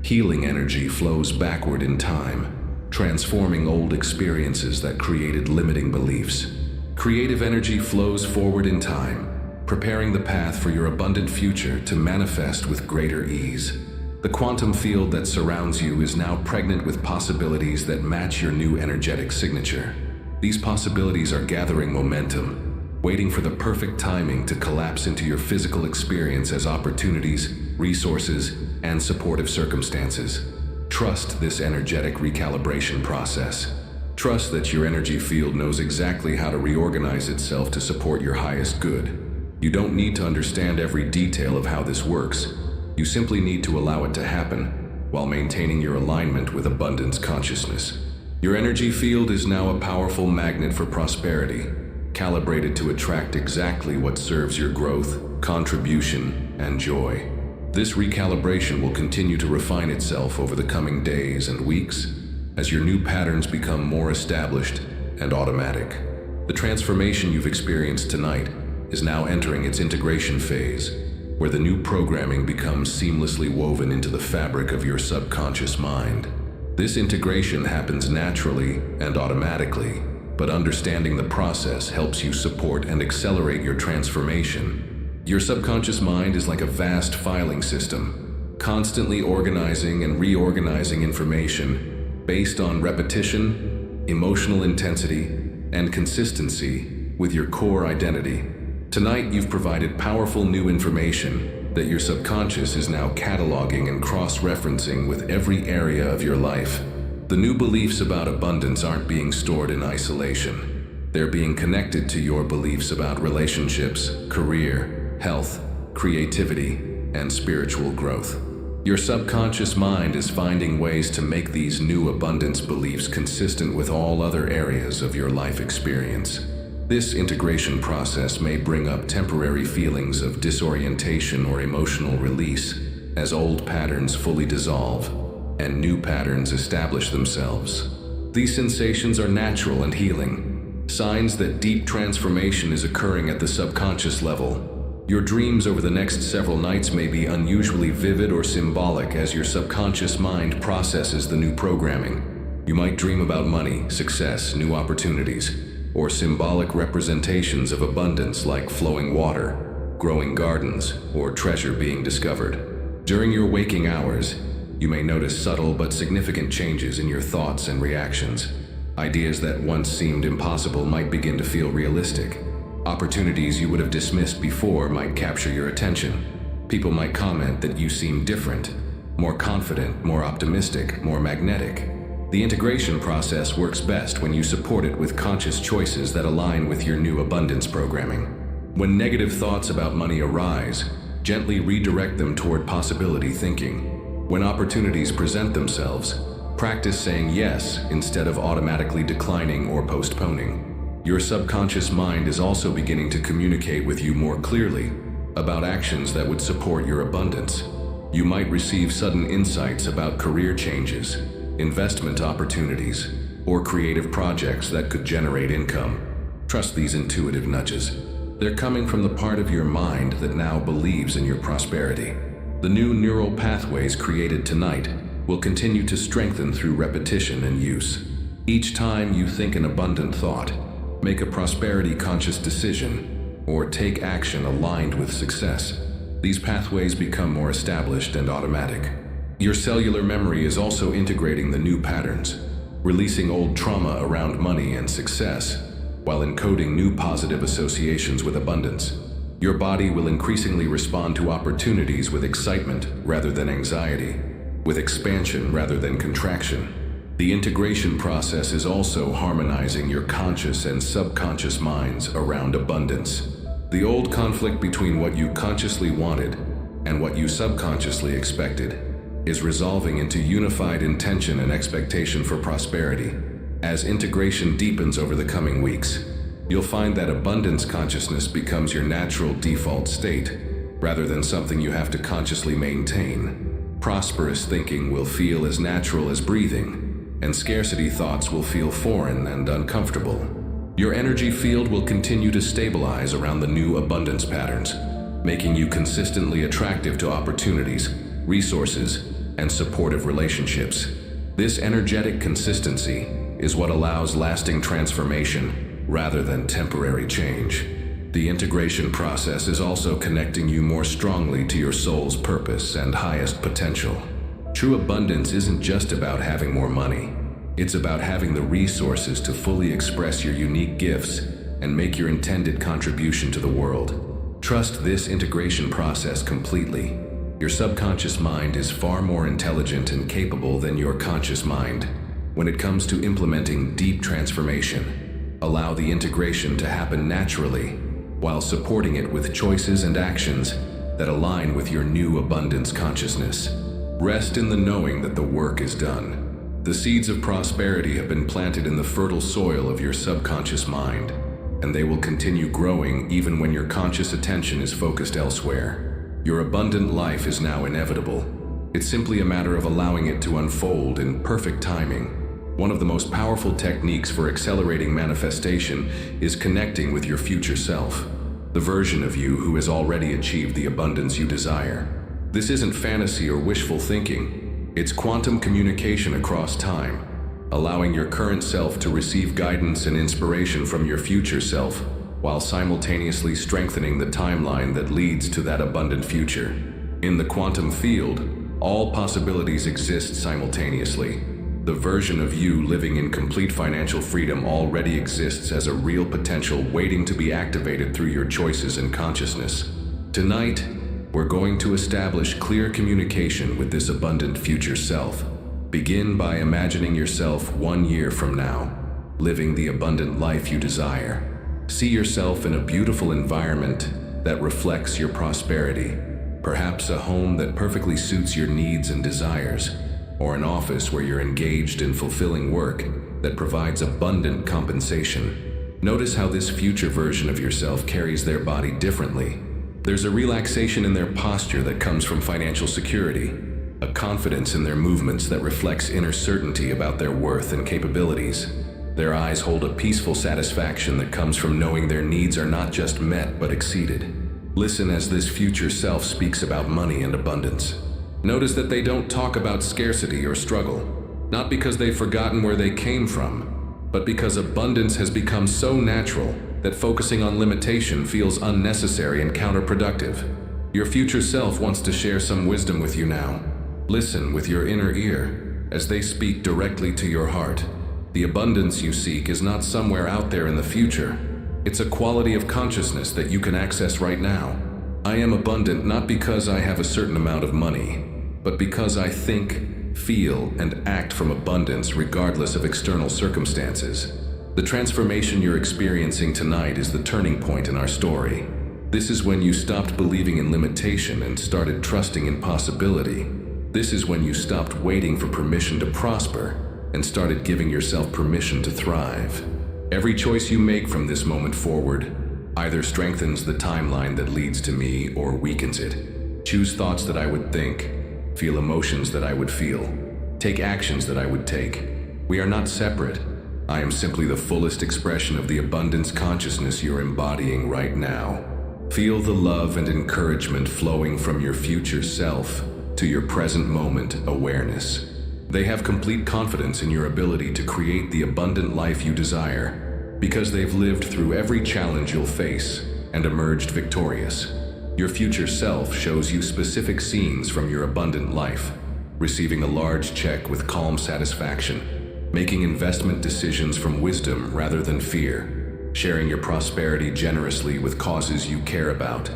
Healing energy flows backward in time, transforming old experiences that created limiting beliefs. Creative energy flows forward in time, preparing the path for your abundant future to manifest with greater ease. The quantum field that surrounds you is now pregnant with possibilities that match your new energetic signature. These possibilities are gathering momentum, waiting for the perfect timing to collapse into your physical experience as opportunities, resources, and supportive circumstances. Trust this energetic recalibration process. Trust that your energy field knows exactly how to reorganize itself to support your highest good. You don't need to understand every detail of how this works. You simply need to allow it to happen while maintaining your alignment with abundance consciousness. Your energy field is now a powerful magnet for prosperity, calibrated to attract exactly what serves your growth, contribution, and joy. This recalibration will continue to refine itself over the coming days and weeks as your new patterns become more established and automatic. The transformation you've experienced tonight is now entering its integration phase, where the new programming becomes seamlessly woven into the fabric of your subconscious mind. This integration happens naturally and automatically, but understanding the process helps you support and accelerate your transformation. Your subconscious mind is like a vast filing system, constantly organizing and reorganizing information based on repetition, emotional intensity, and consistency with your core identity. Tonight, you've provided powerful new information that your subconscious is now cataloging and cross-referencing with every area of your life. The new beliefs about abundance aren't being stored in isolation. They're being connected to your beliefs about relationships, career, health, creativity, and spiritual growth. Your subconscious mind is finding ways to make these new abundance beliefs consistent with all other areas of your life experience. This integration process may bring up temporary feelings of disorientation or emotional release as old patterns fully dissolve and new patterns establish themselves. These sensations are natural and healing, signs that deep transformation is occurring at the subconscious level. Your dreams over the next several nights may be unusually vivid or symbolic as your subconscious mind processes the new programming. You might dream about money, success, new opportunities, or symbolic representations of abundance like flowing water, growing gardens, or treasure being discovered. During your waking hours, you may notice subtle but significant changes in your thoughts and reactions. Ideas that once seemed impossible might begin to feel realistic. Opportunities you would have dismissed before might capture your attention. People might comment that you seem different, more confident, more optimistic, more magnetic. The integration process works best when you support it with conscious choices that align with your new abundance programming. When negative thoughts about money arise, gently redirect them toward possibility thinking. When opportunities present themselves, practice saying yes instead of automatically declining or postponing. Your subconscious mind is also beginning to communicate with you more clearly about actions that would support your abundance. You might receive sudden insights about career changes, investment opportunities, or creative projects that could generate income. Trust these intuitive nudges. They're coming from the part of your mind that now believes in your prosperity. The new neural pathways created tonight will continue to strengthen through repetition and use. Each time you think an abundant thought, make a prosperity-conscious decision, or take action aligned with success, these pathways become more established and automatic. Your cellular memory is also integrating the new patterns, releasing old trauma around money and success, while encoding new positive associations with abundance. Your body will increasingly respond to opportunities with excitement rather than anxiety, with expansion rather than contraction. The integration process is also harmonizing your conscious and subconscious minds around abundance. The old conflict between what you consciously wanted and what you subconsciously expected is resolving into unified intention and expectation for prosperity. As integration deepens over the coming weeks, you'll find that abundance consciousness becomes your natural default state, rather than something you have to consciously maintain. Prosperous thinking will feel as natural as breathing, and scarcity thoughts will feel foreign and uncomfortable. Your energy field will continue to stabilize around the new abundance patterns, making you consistently attractive to opportunities, resources, and supportive relationships. This energetic consistency is what allows lasting transformation rather than temporary change. The integration process is also connecting you more strongly to your soul's purpose and highest potential. True abundance isn't just about having more money. It's about having the resources to fully express your unique gifts and make your intended contribution to the world. Trust this integration process completely. Your subconscious mind is far more intelligent and capable than your conscious mind when it comes to implementing deep transformation. Allow the integration to happen naturally, while supporting it with choices and actions that align with your new abundance consciousness. Rest in the knowing that the work is done. The seeds of prosperity have been planted in the fertile soil of your subconscious mind, and they will continue growing even when your conscious attention is focused elsewhere. Your abundant life is now inevitable. It's simply a matter of allowing it to unfold in perfect timing. One of the most powerful techniques for accelerating manifestation is connecting with your future self, the version of you who has already achieved the abundance you desire. This isn't fantasy or wishful thinking. It's quantum communication across time, allowing your current self to receive guidance and inspiration from your future self, while simultaneously strengthening the timeline that leads to that abundant future. In the quantum field, all possibilities exist simultaneously. The version of you living in complete financial freedom already exists as a real potential waiting to be activated through your choices and consciousness. Tonight, we're going to establish clear communication with this abundant future self. Begin by imagining yourself 1 year from now, living the abundant life you desire. See yourself in a beautiful environment that reflects your prosperity, perhaps a home that perfectly suits your needs and desires, or an office where you're engaged in fulfilling work that provides abundant compensation. Notice how this future version of yourself carries their body differently. There's a relaxation in their posture that comes from financial security, a confidence in their movements that reflects inner certainty about their worth and capabilities. Their eyes hold a peaceful satisfaction that comes from knowing their needs are not just met but exceeded. Listen as this future self speaks about money and abundance. Notice that they don't talk about scarcity or struggle, not because they've forgotten where they came from, but because abundance has become so natural that focusing on limitation feels unnecessary and counterproductive. Your future self wants to share some wisdom with you now. Listen with your inner ear as they speak directly to your heart. The abundance you seek is not somewhere out there in the future. It's a quality of consciousness that you can access right now. I am abundant not because I have a certain amount of money, but because I think, feel, and act from abundance regardless of external circumstances. The transformation you're experiencing tonight is the turning point in our story. This is when you stopped believing in limitation and started trusting in possibility. This is when you stopped waiting for permission to prosper and started giving yourself permission to thrive. Every choice you make from this moment forward either strengthens the timeline that leads to me or weakens it. Choose thoughts that I would think, feel emotions that I would feel, take actions that I would take. We are not separate. I am simply the fullest expression of the abundance consciousness you're embodying right now. Feel the love and encouragement flowing from your future self to your present moment awareness. They have complete confidence in your ability to create the abundant life you desire, because they've lived through every challenge you'll face and emerged victorious. Your future self shows you specific scenes from your abundant life, receiving a large check with calm satisfaction, making investment decisions from wisdom rather than fear, sharing your prosperity generously with causes you care about,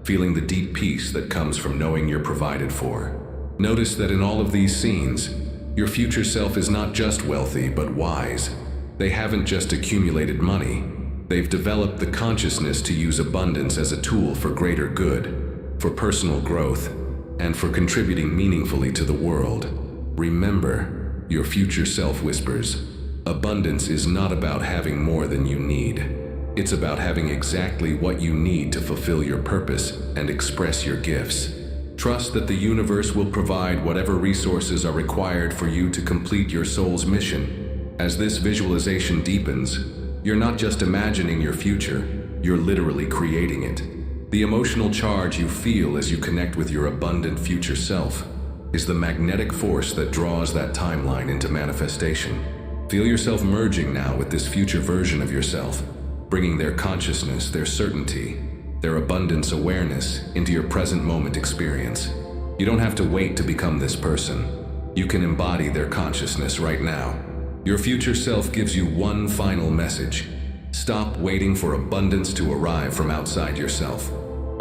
feeling the deep peace that comes from knowing you're provided for. Notice that in all of these scenes, your future self is not just wealthy but wise. They haven't just accumulated money. They've developed the consciousness to use abundance as a tool for greater good, for personal growth, and for contributing meaningfully to the world. Remember, your future self whispers, abundance is not about having more than you need. It's about having exactly what you need to fulfill your purpose and express your gifts. Trust that the universe will provide whatever resources are required for you to complete your soul's mission. As this visualization deepens, you're not just imagining your future, you're literally creating it. The emotional charge you feel as you connect with your abundant future self, is the magnetic force that draws that timeline into manifestation. Feel yourself merging now with this future version of yourself, bringing their consciousness, their certainty, their abundance awareness into your present moment experience. You don't have to wait to become this person. You can embody their consciousness right now. Your future self gives you one final message. Stop waiting for abundance to arrive from outside yourself.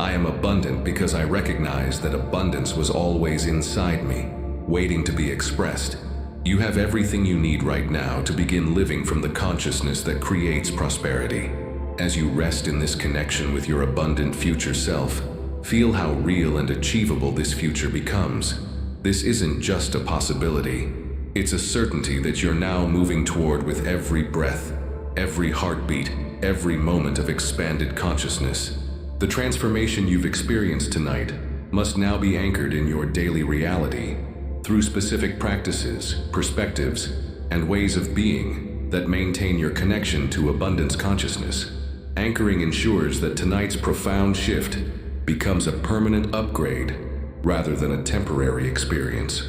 I am abundant because I recognize that abundance was always inside me, waiting to be expressed. You have everything you need right now to begin living from the consciousness that creates prosperity. As you rest in this connection with your abundant future self, feel how real and achievable this future becomes. This isn't just a possibility. It's a certainty that you're now moving toward with every breath, every heartbeat, every moment of expanded consciousness. The transformation you've experienced tonight must now be anchored in your daily reality through specific practices, perspectives, and ways of being that maintain your connection to abundance consciousness. Anchoring ensures that tonight's profound shift becomes a permanent upgrade rather than a temporary experience.